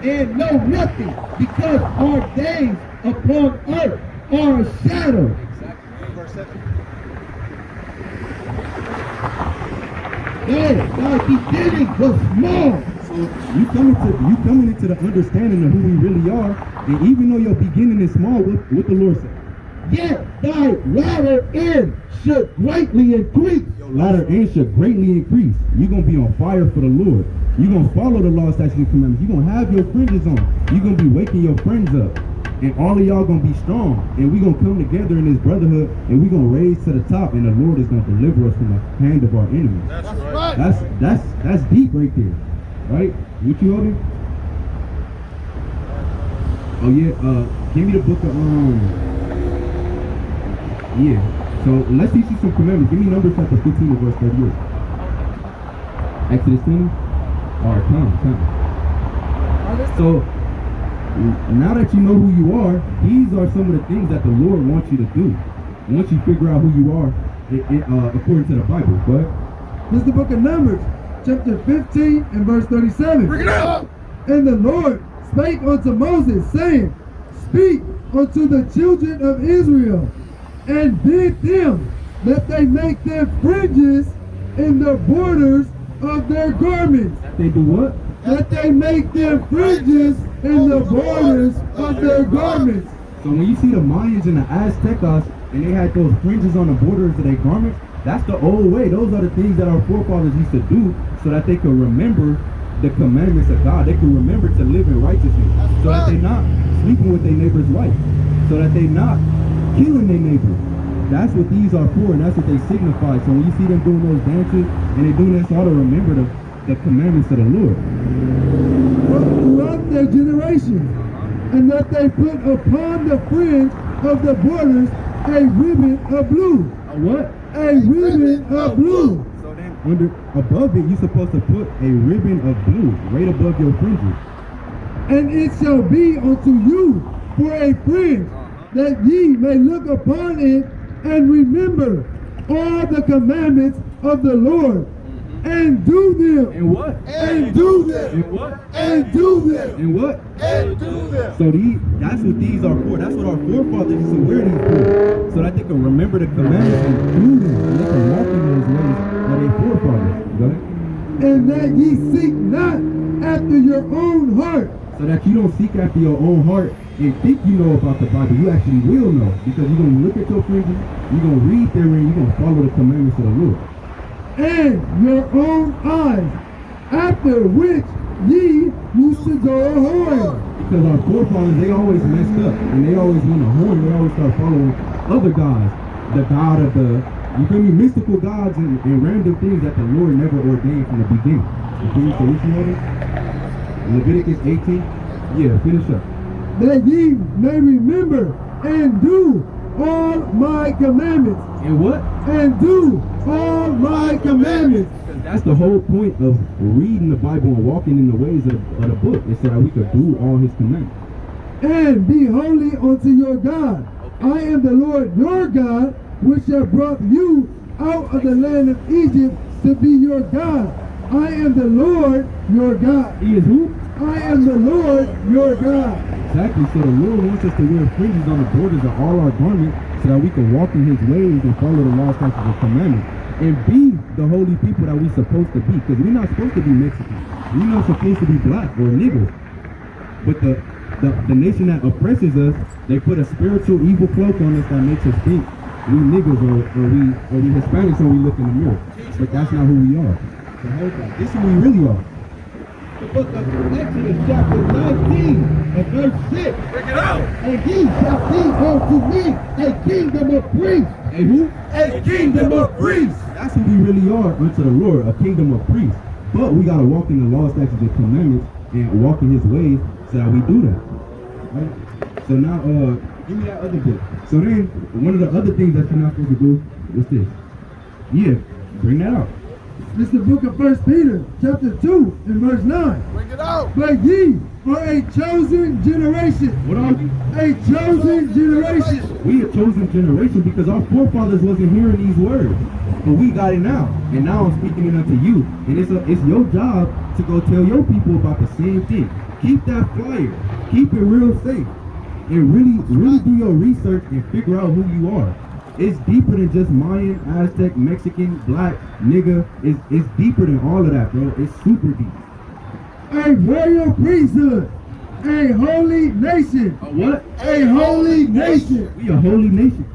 and know nothing, because our days upon earth are a shadow. Exactly. Verse 7. Yeah, God's beginning was small. So you coming into the understanding of who we really are, and even though your beginning is small, what the Lord said. Yet thy latter end should greatly increase. Your latter end should greatly increase. You're gonna be on fire for the Lord. You're gonna follow the law, statutes, and commandments. You're gonna have your fringes on. You're gonna be waking your friends up. And all of y'all gonna be strong. And we're gonna come together in this brotherhood, and we're gonna raise to the top, and the Lord is gonna deliver us from the hand of our enemies. That's right. That's deep right there. Right? What you holding? Oh yeah, give me the book of yeah. So let's teach you some commandments. Give me Numbers chapter 15 and verse 38. Exodus 20. Alright, come. So now that you know who you are, these are some of the things that the Lord wants you to do. Once you figure out who you are, according to the Bible. But This is the book of Numbers, chapter 15 and verse 37. Bring it up. And the Lord spake unto Moses, saying, Speak unto the children of Israel, and bid them that they make their fringes in the borders of their garments. they do what? That they make their fringes in the borders of their garments. So when you see the Mayans and the Aztecas, and they had those fringes on the borders of their garments, that's the old way. Those are the things that our forefathers used to do so that they could remember the commandments of God. They could remember to live in righteousness, so that they're not sleeping with their neighbor's wife, so that they're not killing their neighbor. That's what these are for, and that's what they signify. So when you see them doing those dances, and they're doing this all to remember the commandments of the Lord. Throughout their generations, and that they put upon the fringe of the borders a ribbon of blue. A what? A ribbon of blue. So then above it, you're supposed to put a ribbon of blue right above your fringes. And it shall be unto you for a fringe, that ye may look upon it and remember all the commandments of the Lord, and do them. And what? And do them. And what? And do them. And what? And do them. So that's what these are for. That's what our forefathers used to wear these for. So that they can remember the commandments and do them. And they can walk in those ways of their forefathers. Go ahead. And that ye seek not after your own heart. So that you don't seek after your own heart and think you know about the Bible. You actually will know. Because you're going to look at your fringes, you're going to read therein, you're going to follow the commandments of the Lord. And your own eyes, after which ye used to go a-whoring. Because our forefathers, they always messed up. And they always went a-whoring. They always start following other gods. The god of the, you feel me, mystical gods and random things that the Lord never ordained from the beginning. You feel me? So what you know? Leviticus 18? Yeah, finish up. That ye may remember and do all my commandments. And what? And do all my commandments. That's the whole point of reading the Bible and walking in the ways of the book, is so that we could do all his commandments. And be holy unto your God. I am the Lord your God, which have brought you out of the land of Egypt to be your God. I am the Lord your God. He is who? I am the Lord your God. Exactly. So the Lord wants us to wear fringes on the borders of all our garments so that we can walk in his ways and follow the law, statutes, and commandments. And be the holy people that we're supposed to be. Because we're not supposed to be Mexican. We're not supposed to be black or niggers. But the nation that oppresses us, they put a spiritual evil cloak on us that makes us think we niggers or we Hispanics when we look in the mirror. But that's not who we are. So this is who we really are. The book of Exodus chapter 19 and verse 6. Bring it out. And ye shall be unto me a kingdom of priests. And who? A kingdom of priests. That's who we really are unto the Lord, a kingdom of priests. But we got to walk in the law, statutes, and commandments and walk in his ways so that we do that. Right? So now, give me that other book. So then, one of the other things that you're not supposed to do, what's this? Yeah, bring that out. This is the book of 1 Peter, chapter 2, and verse 9. Bring it out. But ye are a chosen generation. What are we? A chosen generation. We a chosen generation because our forefathers wasn't hearing these words. But we got it now. And now I'm speaking it unto you. And it's your job to go tell your people about the same thing. Keep that flyer. Keep it real safe. and really do your research and figure out who you are. It's deeper than just Mayan, Aztec, Mexican, black, nigga. It's deeper than all of that, bro. It's super deep. A royal priesthood, a holy nation. A what? A holy nation. We a holy nation.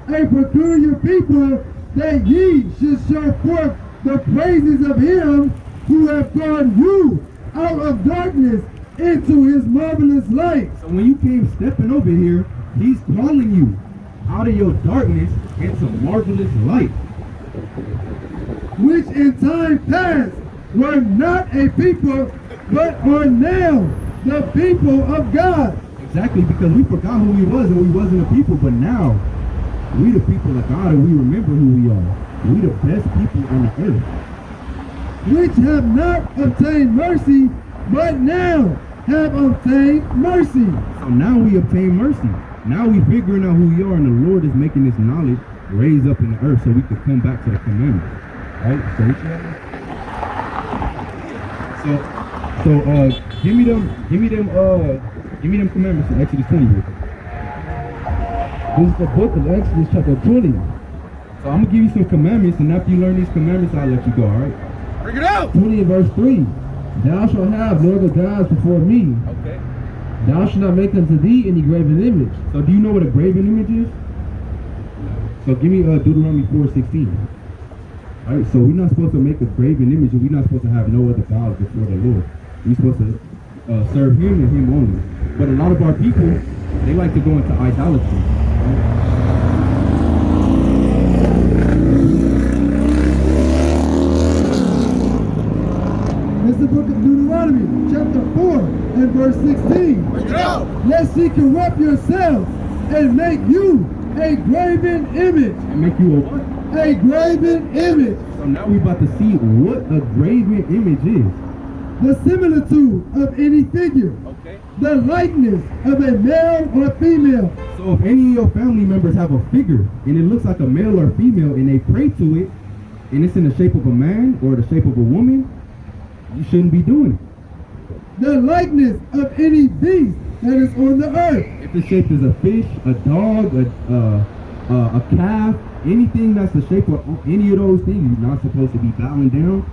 A peculiar people, that ye should show forth the praises of him who hath called you out of darkness into his marvelous light. So when you came stepping over here, he's calling you out of your darkness into marvelous light. Which in time past were not a people, but are now the people of God. Exactly, because we forgot who we was and we wasn't a people, but now we the people of God and we remember who we are. We the best people on the earth. Which have not obtained mercy, but now have obtained mercy. So now we obtain mercy. Now we figuring out who we are, and the Lord is making this knowledge raise up in the earth so we could come back to the commandments. Right? So what you have? So give me them commandments in Exodus 20. This is the book of Exodus chapter 20. So I'm gonna give you some commandments, and after you learn these commandments, I'll let you go, alright? Bring it out. 20 and verse 3. Thou shalt have no other gods before me. Okay. Thou shalt not make unto thee any graven image. So do you know what a graven image is? So give me Deuteronomy 4:16. Alright, so we're not supposed to make a graven image, and we're not supposed to have no other gods before the Lord. We're supposed to serve him and him only. But a lot of our people, they like to go into idolatry. Right? It's the book of Deuteronomy, chapter 4 and verse 16. Bring it out. Lest ye corrupt yourselves and make you a graven image. And make you a what? A graven image. So now we're about to see what a graven image is. The similitude of any figure. Okay. The likeness of a male or female. So if any of your family members have a figure and it looks like a male or female and they pray to it and it's in the shape of a man or the shape of a woman, you shouldn't be doing it. The likeness of any beast that is on the earth. If the shape is a fish, a dog, a calf, anything that's the shape of any of those things, you're not supposed to be bowing down,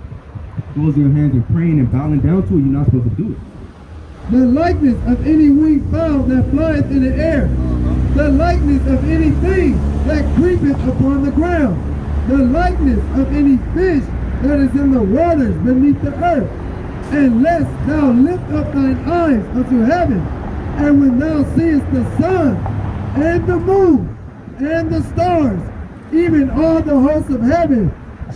closing your hands and praying and bowing down to it. You're not supposed to do it. The likeness of any winged fowl that flieth in the air. The likeness of anything that creepeth upon the ground. The likeness of any fish that is in the waters beneath the earth. And lest thou lift up thine eyes unto heaven, and when thou seest the sun, and the moon, and the stars, even all the hosts of heaven,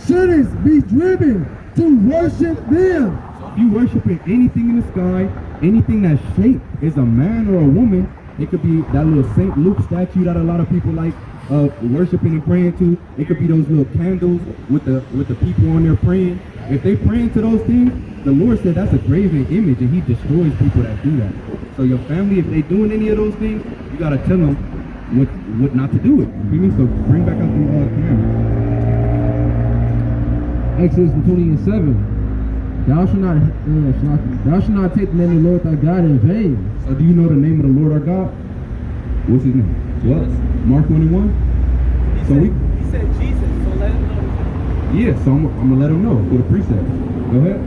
shouldest be driven to worship them. If you worshiping anything in the sky, anything that's shaped is a man or a woman, it could be that little St. Luke statue that a lot of people like worshiping and praying to. It could be those little candles with the people on there praying. If they praying to those things, the Lord said that's a graven image, and he destroys people that do that. So your family, if they doing any of those things, you gotta tell them what not to do it. You feel me? So bring back out the commandments. Exodus 20 and 7. Thou shalt not take the name of the Lord thy God in vain. So do you know the name of the Lord our God? What's his name? What? Mark 1 and 1? He said Jesus, so let him know. Yeah, so I'm gonna let him know for the precept. Go ahead.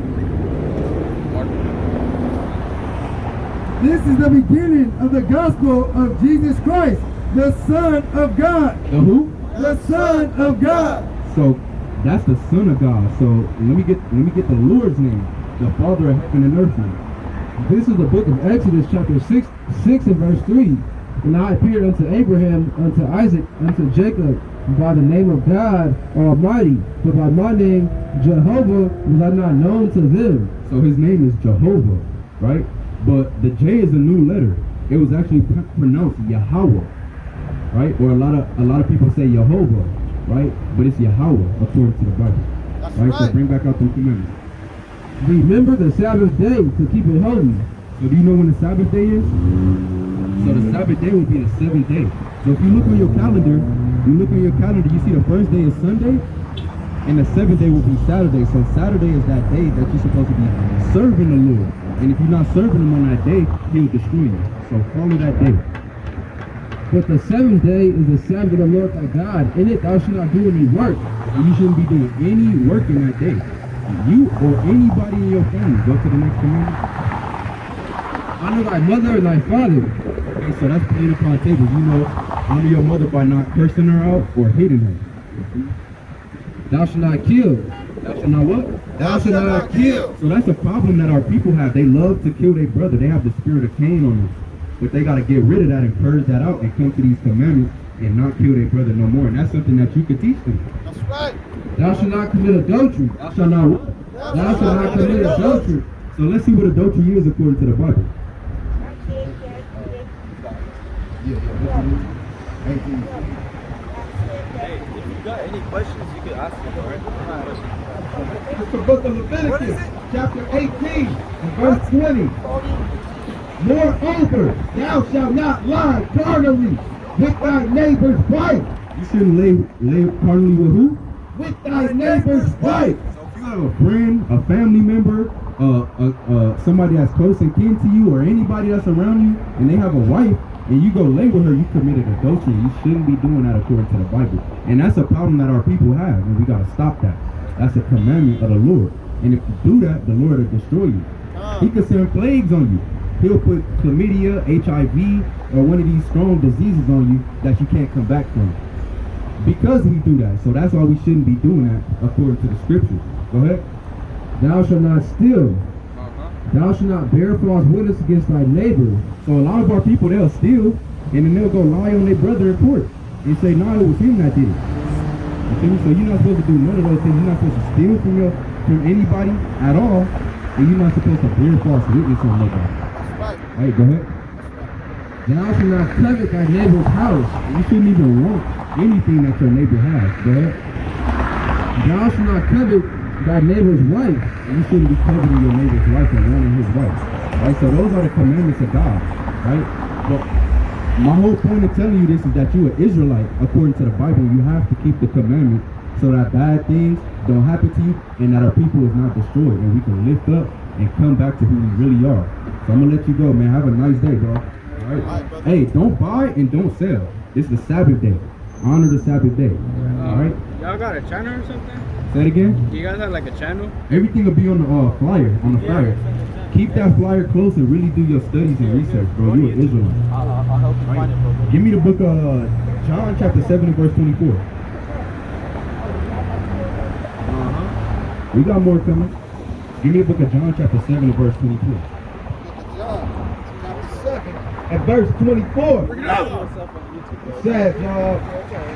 This is the beginning of the gospel of Jesus Christ, the Son of God. The who? The Son of God. So that's the Son of God. So let me get the Lord's name, the Father of heaven and earth name. This is the book of Exodus chapter 6 and verse 3. And I appeared unto Abraham, unto Isaac, unto Jacob, by the name of God Almighty, but by my name Jehovah was I not known to them. So his name is Jehovah, right? But the J is a new letter. It was actually pronounced Yahweh, right? Or a lot of people say Jehovah, right? But it's Yahweh according to the Bible. That's right? right. So bring back out the commandments. Remember the Sabbath day to keep it holy. So do you know when the Sabbath day is? So the Sabbath day will be the 7th day. So if you look on your calendar, you see the first day is Sunday, and the 7th day will be Saturday. So Saturday is that day that you're supposed to be serving the Lord. And if you're not serving him on that day, he'll destroy you. So follow that day. But the seventh day is the Sabbath of the Lord thy God. In it thou shalt not do any work. And you shouldn't be doing any work in that day. You or anybody in your family. Go to the next commandment. Honor thy mother and thy father. Okay, so that's plain upon tables. You know, honor your mother by not cursing her out or hitting her. Thou shalt not kill. Thou shalt not what? Thou shalt not kill. So that's a problem that our people have. They love to kill their brother. They have the spirit of Cain on them. But they got to get rid of that and purge that out and come to these commandments and not kill their brother no more. And that's something that you could teach them. That's right. Thou shalt not commit adultery. Thou shalt not what? Thou shalt not commit adultery. So let's see what adultery is according to the Bible. Hey, if you got any questions, you can ask me, alright? It's the book of Leviticus, chapter 18, and verse 20. Moreover, thou shalt not lie carnally with thy neighbor's wife. You shouldn't lay carnally with who? With thy neighbor's wife. So if you have a friend, a family member, somebody that's close and kin to you, or anybody that's around you, and they have a wife, and you go lay with her, you committed adultery. You shouldn't be doing that according to the Bible. And that's a problem that our people have, and we got to stop that. That's a commandment of the Lord. And if you do that, the Lord will destroy you. He could send plagues on you. He'll put chlamydia, HIV, or one of these strong diseases on you that you can't come back from. Because we do that. So that's why we shouldn't be doing that according to the scriptures. Go ahead. Thou shalt not steal. Thou shalt not bear false witness against thy neighbor. So a lot of our people, they'll steal, and then they'll go lie on their brother in court and say, no, it was him that did it. You feel me? So you're not supposed to do none of those things. You're not supposed to steal from anybody at all, and you're not supposed to bear false witness on nobody. Hey, go ahead. Thou shalt not covet thy neighbor's house. You shouldn't even want anything that your neighbor has. Go ahead. Thou shalt not covet thy neighbor's wife. You shouldn't be coveting your neighbor's wife and wanting his wife. Right? So those are the commandments of God. Right? But my whole point of telling you this is that you're an Israelite. According to the Bible, you have to keep the commandments so that bad things don't happen to you and that our people is not destroyed, and we can lift up and come back to who we really are. So I'm gonna let you go, man. Have a nice day, bro. All right. Hey, don't buy and don't sell. This is the Sabbath day. Honor the Sabbath day. All right. Y'all got a channel or something? Say it again. Do you guys have like a channel? Everything will be on the flyer, on the flyer. Keep that flyer close and really do your studies and research, bro. You're an Israelite. I'll help you find it, bro. Give me the book of John chapter 7 and verse 24. We got more coming. Give me the book of John chapter 7 and verse 24. John, chapter 7, and verse 24. It says,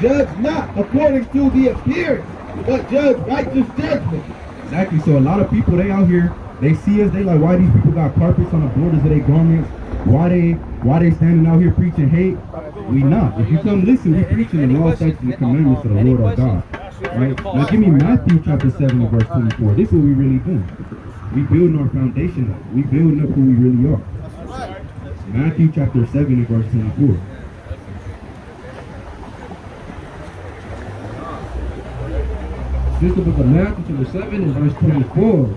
judge not according to the appearance, but judge righteous judgment. Exactly. So a lot of people, they out here, they see us, they like, why these people got carpets on the borders of their garments? Why they standing out here preaching hate? We not. If you come listen, we preaching the law, statutes, and the commandments of the Lord our God. Right? Now give me Matthew chapter 7 and verse 24. This is what we really doing. We building our foundation up. We building up who we really are. Matthew chapter 7 and verse 24. This is the book of Matthew chapter 7 and verse 24.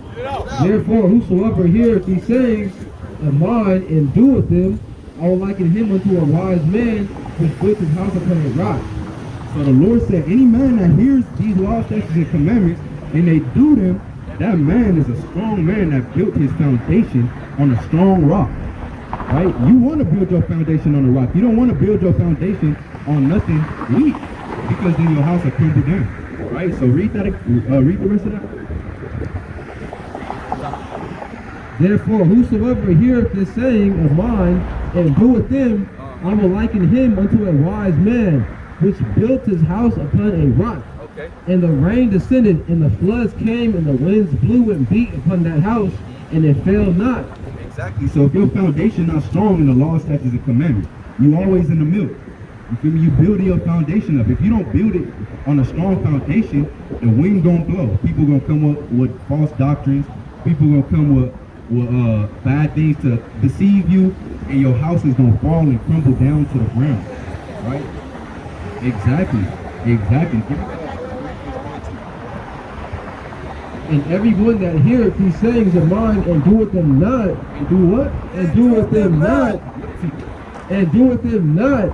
Therefore, whosoever heareth these sayings of mine and doeth them, I will liken him unto a wise man which built his house upon a rock. So the Lord said, any man that hears these laws, statutes, and commandments, and they do them, that man is a strong man that built his foundation on a strong rock. Right? You want to build your foundation on a rock. You don't want to build your foundation on nothing weak, because then your house will crumble down. Right? So read that. Read the rest of that. Therefore, whosoever heareth this saying of mine and doeth them, I will liken him unto a wise man, which built his house upon a rock. Okay. And the rain descended, and the floods came, and the winds blew and beat upon that house, and it fell not. Exactly. So if your foundation not strong in the law, statutes, and commandments, you always in the middle. You feel me? You build your foundation up. If you don't build it on a strong foundation, the wind gonna blow. People gonna come up with false doctrines. People gonna come with bad things to deceive you, and your house is gonna fall and crumble down to the ground. Right? Exactly. Exactly. And everyone that heareth these sayings of mine and doeth them not, do what? And doeth them not, and doeth them not,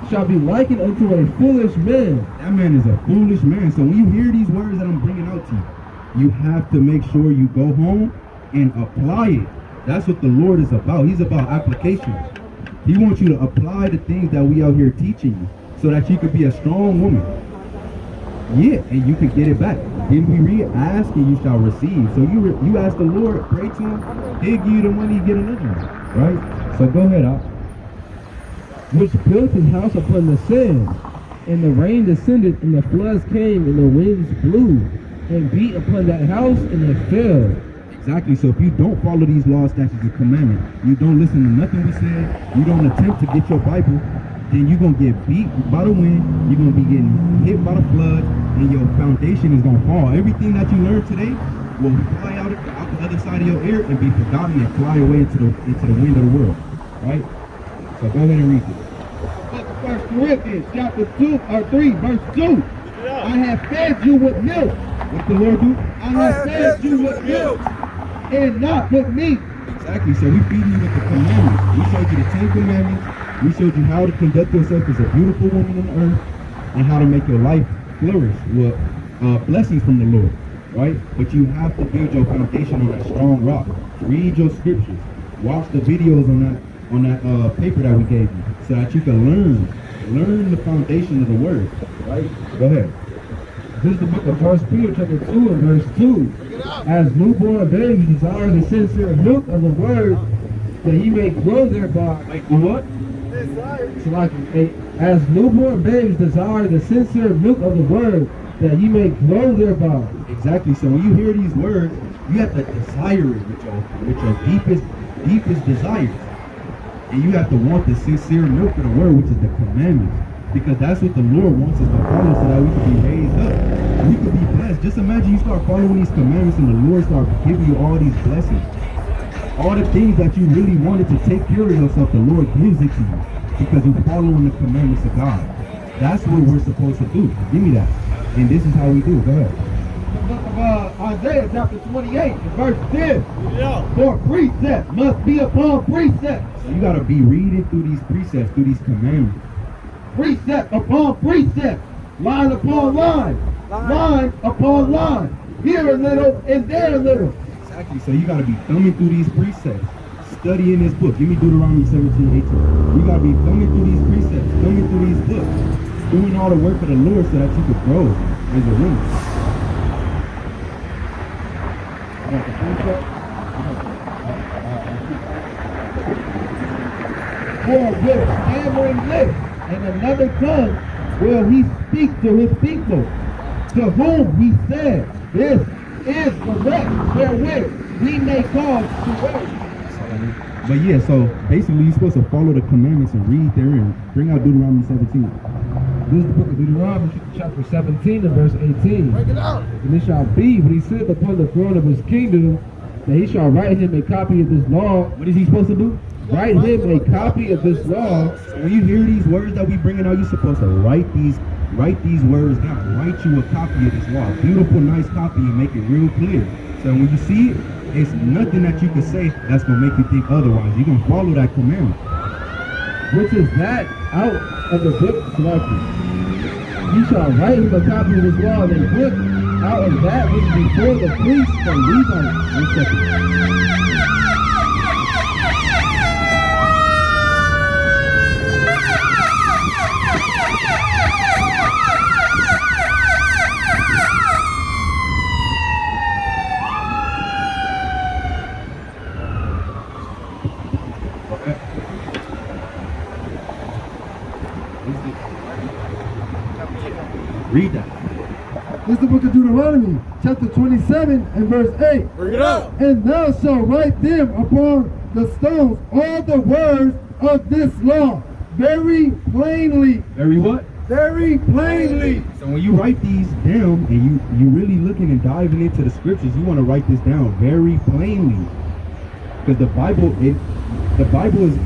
shall be likened unto a foolish man. That man is a foolish man. So when you hear these words that I'm bringing out to you, you have to make sure you go home and apply it. That's what the Lord is about. He's about application. He wants you to apply the things that we out here teaching you so that you could be a strong woman. Yeah, and you can get it back. Then we read, ask and you shall receive. So you ask the Lord, pray to him, he'll give you the money, you get another one. Right? So go ahead, Ahch. Which built his house upon the sand, and the rain descended, and the floods came, and the winds blew, and beat upon that house, and it fell. Exactly. So if you don't follow these laws, statutes, and commandments, you don't listen to nothing we said, you don't attempt to get your Bible, then you're going to get beat by the wind, you're going to be getting hit by the flood, and your foundation is going to fall. Everything that you learned today will fly out the other side of your ear and be forgotten and fly away into the wind of the world. Right? So go ahead and read it. Book of 1 Corinthians chapter 3, verse 2. I have fed you with milk. What the Lord do? I have fed you with milk and not with meat. Exactly. So we feed you with the commandments. We showed you the 10 commandments. We showed you how to conduct yourself as a beautiful woman on earth and how to make your life flourish with blessings from the Lord. Right? But you have to build your foundation on that strong rock. Read your scriptures. Watch the videos on that paper that we gave you so that you can learn the foundation of the word. Right? Go ahead. This is the book of 1 Peter chapter 2 and verse 2. As newborn babes desire the sincere milk of the word, that ye may grow thereby. Wait, what? So like, as newborn babes desire the sincere milk of the word, that ye may grow thereby. Exactly. So when you hear these words, you have to desire it with your deepest desires. And you have to want the sincere milk of the word, which is the commandments. Because that's what the Lord wants us to follow so that we can be raised up. And we can be blessed. Just imagine you start following these commandments and the Lord starts giving you all these blessings. All the things that you really wanted to take care of yourself, the Lord gives it to you. Because you're following the commandments of God. That's what we're supposed to do. Give me that. And this is how we do it. Go ahead. The book of Isaiah chapter 28 verse 10. For precept must be upon precept. So you got to be reading through these precepts, through these commandments. Precept upon precept, line upon line, line upon line, here a little and there a little. Exactly. So you got to be thumbing through these precepts, studying this book. Give me Deuteronomy 17:18. You got to be thumbing through these precepts, thumbing through these books, doing all the work of the Lord so that you could grow as a woman. For with stammering lips and another tongue will he speak to his people, to whom he said, this is the rest wherewith we may cause to work. But yeah, so basically you're supposed to follow the commandments and read there and bring out Deuteronomy 17. This is the book of Deuteronomy chapter 17 and verse 18. Break it out. And it shall be, when he sitteth upon the throne of his kingdom, that he shall write him a copy of this law. What is he supposed to do? Write him a copy of this law. So when you hear these words that we bringing out, you're supposed to write these words down. Write you a copy of this law. Beautiful, nice copy, and make it real clear. So when you see it, it's nothing that you can say that's going to make you think otherwise. You're going to follow that commandment. Which is that out of the book selected. You shall write him a copy of this law and a book out of that which is before the priests and Levites. 1 second. Read that. This is the book of Deuteronomy, chapter 27 and verse 8. Bring it out. And thou shalt write them upon the stones all the words of this law, very plainly. Very what? Very plainly. So when you write these down and you really looking and diving into the scriptures, you want to write this down very plainly. Because the Bible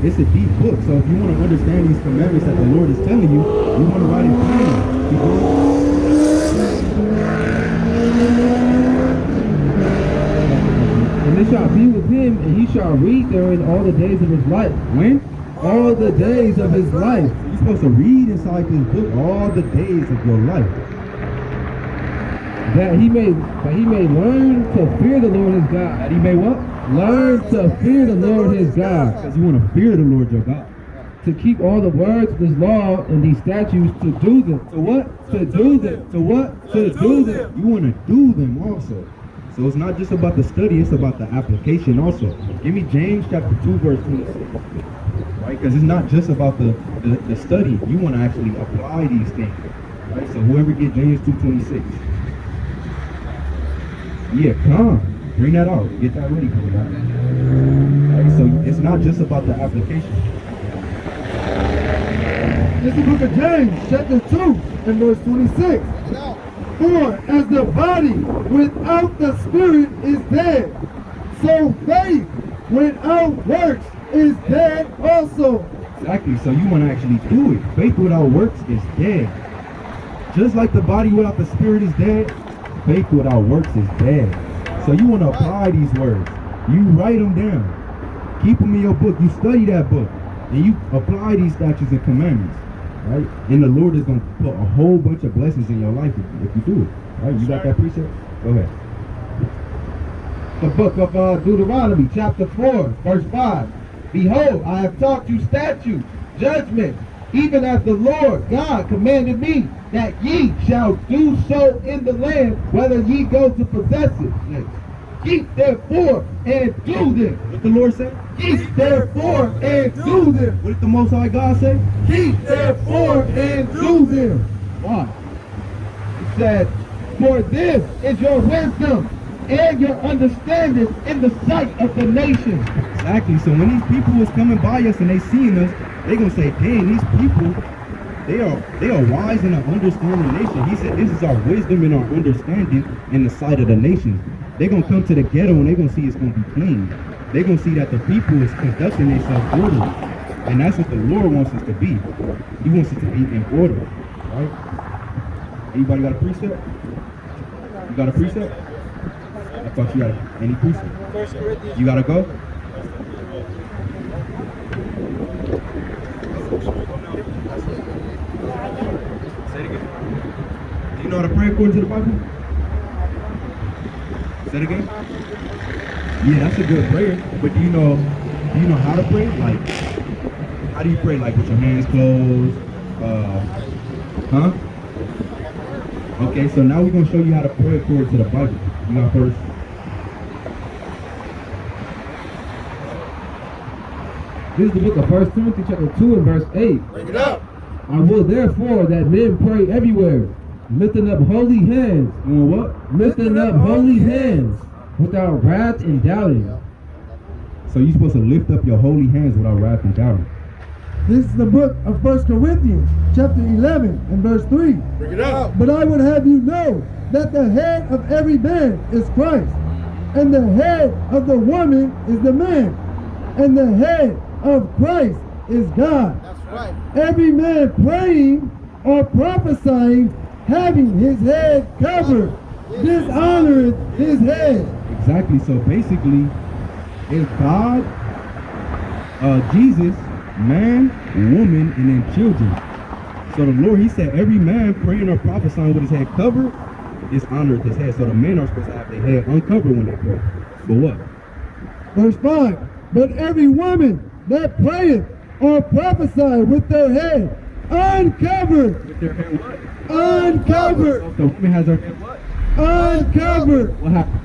it's a deep book. So if you want to understand these commandments that the Lord is telling you, you want to write it plainly. And it shall be with him, and he shall read therein all the days of his life. When? All the days of his life. You're supposed to read inside this book all the days of your life. That he may learn to fear the Lord his God. That he may what? Learn to fear the Lord his God. Because you want to fear the Lord your God. To keep all the words of this law and these statutes, to do them. To what? To do them. To what? To do them. You want to do them also. So it's not just about the study, it's about the application also. Give me James chapter 2 verse 26. Right? Because it's not just about the study. You want to actually apply these things. Right? So whoever get James 2:26. Yeah, come. Bring that out. Get that ready for me. Right? So it's not just about the application. This is the book of James, chapter 2, and verse 26. For as the body without the spirit is dead, so faith without works is dead also. Exactly. So you want to actually do it. Faith without works is dead. Just like the body without the spirit is dead, faith without works is dead. So you want to apply these words. You write them down. Keep them in your book. You study that book. And you apply these statutes and commandments. Right? And the Lord is going to put a whole bunch of blessings in your life if you do it. Right? You got that precept? Go ahead. The book of Deuteronomy, chapter 4, verse 5. Behold, I have taught you statutes, judgments, even as the Lord God commanded me, that ye shall do so in the land, whether ye go to possess it. Next. Keep therefore and do them. What the Lord say? Keep therefore and do them. What did the Most High God say? Keep therefore and do them. Why? It said, for this is your wisdom and your understanding in the sight of the nations. Exactly. So when these people is coming by us and they seeing us, they gonna say, dang, these people, they are wise and an understanding nation. He said this is our wisdom and our understanding in the sight of the nations. They're gonna come to the ghetto and they're gonna see it's gonna be clean. They're gonna see that the people is conducting themselves orderly. And that's what the Lord wants us to be. He wants us to be in order. Right? Anybody got a precept? You got a precept? I thought you got any precept. You gotta go? Say it again. Do you know how to pray according to the Bible? Say it again. Yeah, that's a good prayer. But do you know how to pray? Like, how do you pray? Like with your hands closed? Huh? Okay, so now we're gonna show you how to pray according to the Bible. You got first. This is the book of 1 Timothy chapter 2 and verse 8. Bring it up. I will therefore that men pray everywhere, lifting up holy hands. Doing what? Lifting up holy hands without wrath and doubting. So you're supposed to lift up your holy hands without wrath and doubting. This is the book of 1 Corinthians, chapter 11, and verse 3. Bring it up. But I would have you know that the head of every man is Christ, and the head of the woman is the man, and the head of Christ is God. That's right. Every man praying or prophesying, having his head covered, dishonoreth his head. Exactly. So basically, it's God, Jesus, man, woman, and then children. So the Lord, he said, every man praying or prophesying with his head covered dishonoreth his head. So the men are supposed to have their head uncovered when they pray. But what? Verse 5. But every woman that prayeth or prophesieth with their head uncovered, With their head what? uncovered, The woman has her head what? uncovered, What happened?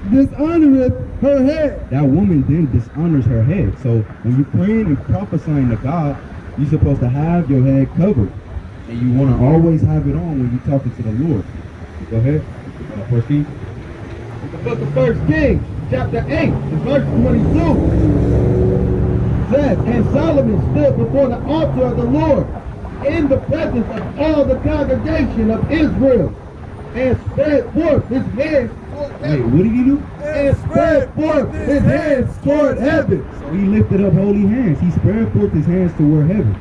dishonoreth her head. That woman then dishonors her head. So when you're praying and prophesying to God, you're supposed to have your head covered. And you want to always have it on when you're talking to the Lord. Go ahead. First King. The book of 1 Kings, chapter 8, and verse 22. Says, and Solomon stood before the altar of the Lord in the presence of all the congregation of Israel, and spread forth his hands toward Wait, heaven. what did he do? And spread forth his hands toward heaven. So he lifted up holy hands. He spread forth his hands toward heaven.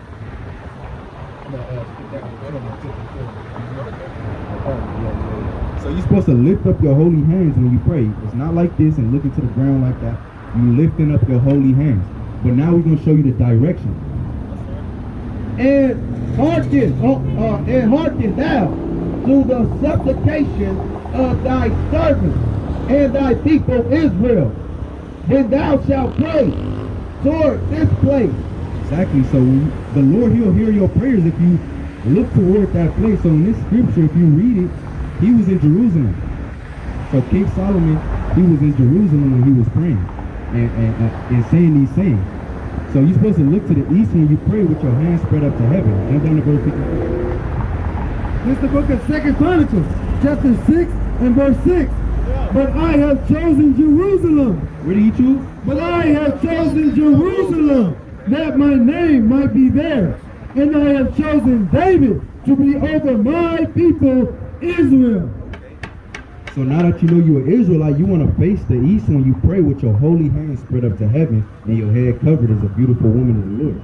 So you're supposed to lift up your holy hands when you pray. It's not like this and looking to the ground like that. You lifting up your holy hands. But now we're going to show you the direction. and hearken thou to the supplication of thy servant and thy people Israel, when thou shalt pray toward this place. Exactly. So the Lord, he'll hear your prayers if you look toward that place. So in this scripture, if you read it, he was in Jerusalem. So King Solomon, he was in Jerusalem when he was praying and saying these things. So you're supposed to look to the east when you pray with your hands spread up to heaven. Jump down to verse 54. This is the book of 2 Chronicles, chapter 6 and verse 6. But I have chosen Jerusalem. Where did he choose? But I have chosen Jerusalem, that my name might be there. And I have chosen David to be over my people Israel. So now that you know you're an Israelite, you want to face the east when you pray with your holy hands spread up to heaven and your head covered as a beautiful woman of the Lord.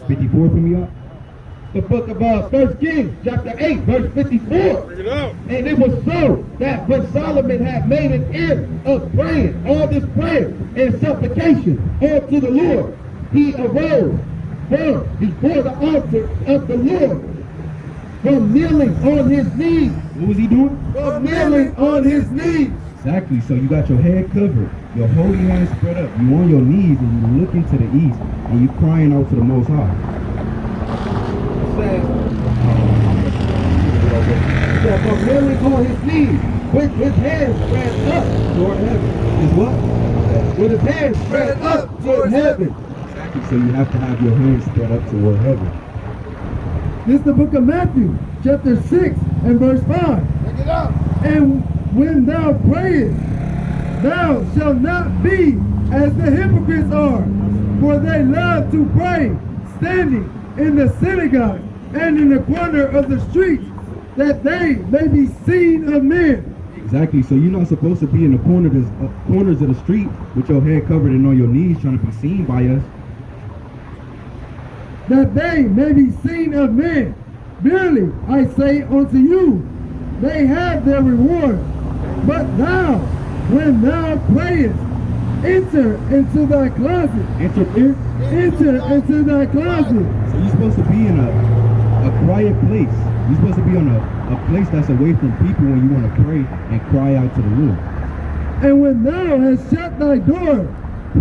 54 from you, The book of 1 Kings, chapter 8, verse 54. And it was so that when Solomon had made an end of praying, all this prayer and supplication unto the Lord, he arose from before the altar of the Lord, from kneeling on his knees. What was he doing? From kneeling on his knees. Exactly. So you got your head covered, your holy hands spread up. You on your knees and you looking to the east and you crying out to the Most High. Says, from kneeling on his knees, with his hands spread up toward heaven. Is what? With his hands spread up toward heaven. Exactly. So you have to have your hands spread up toward heaven. This is the book of Matthew, chapter 6 and verse 5. Pick it up. And when thou prayest, thou shalt not be as the hypocrites are, for they love to pray standing in the synagogue and in the corner of the streets, that they may be seen of men. Exactly. So you're not supposed to be in the corners of the street with your head covered and on your knees trying to be seen by us. That they may be seen of men. Verily, I say unto you, they have their reward. But thou, when thou prayest, enter into thy closet. Enter here. Enter into thy closet. So you're supposed to be in a quiet place. You're supposed to be on a place that's away from people when you want to pray and cry out to the Lord. And when thou hast shut thy door,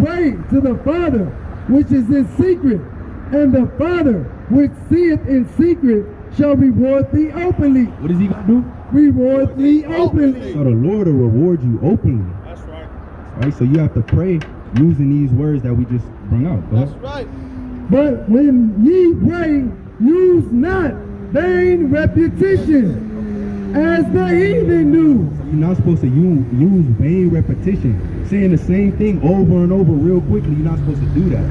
pray to the Father which is in secret, and the Father which seeth in secret shall reward thee openly. What is he going to do? Reward thee openly. So the Lord will reward you openly. That's right. Right? So you have to pray using these words that we just brought out. Go That's ahead. right. But when ye pray, use not vain repetition, as the heathen do. You're not supposed to use vain repetition. Saying the same thing over and over real quickly. You're not supposed to do that.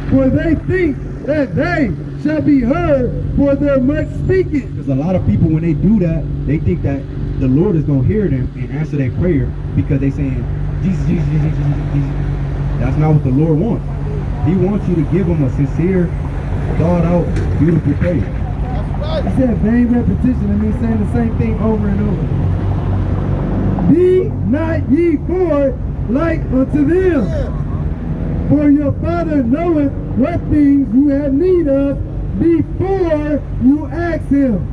For they think that they shall be heard for their much speaking. Because a lot of people, when they do that, they think that the Lord is going to hear them and answer their prayer because they saying, Jesus, Jesus, Jesus, Jesus, Jesus. That's not what the Lord wants. He wants you to give him a sincere, thought out, beautiful prayer. He said vain repetition. That means saying the same thing over and over. Be not ye forward like unto them. For your Father knoweth what things you have need of before you ask him.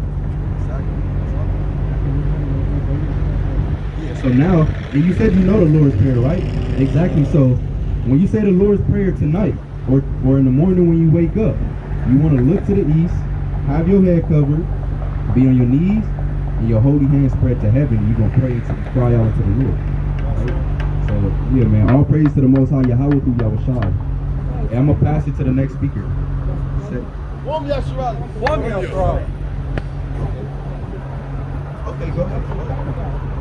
So now, and you said you know the Lord's Prayer, right? Exactly. So when you say the Lord's Prayer tonight, or in the morning when you wake up, you want to look to the east, have your head covered, be on your knees, and your holy hands spread to heaven. You're going to pray and cry out to the Lord. Right? So, yeah, man, all praise to the Most High Yahweh through Yahushua. And I'm going to pass it to the next speaker. One Okay, go ahead.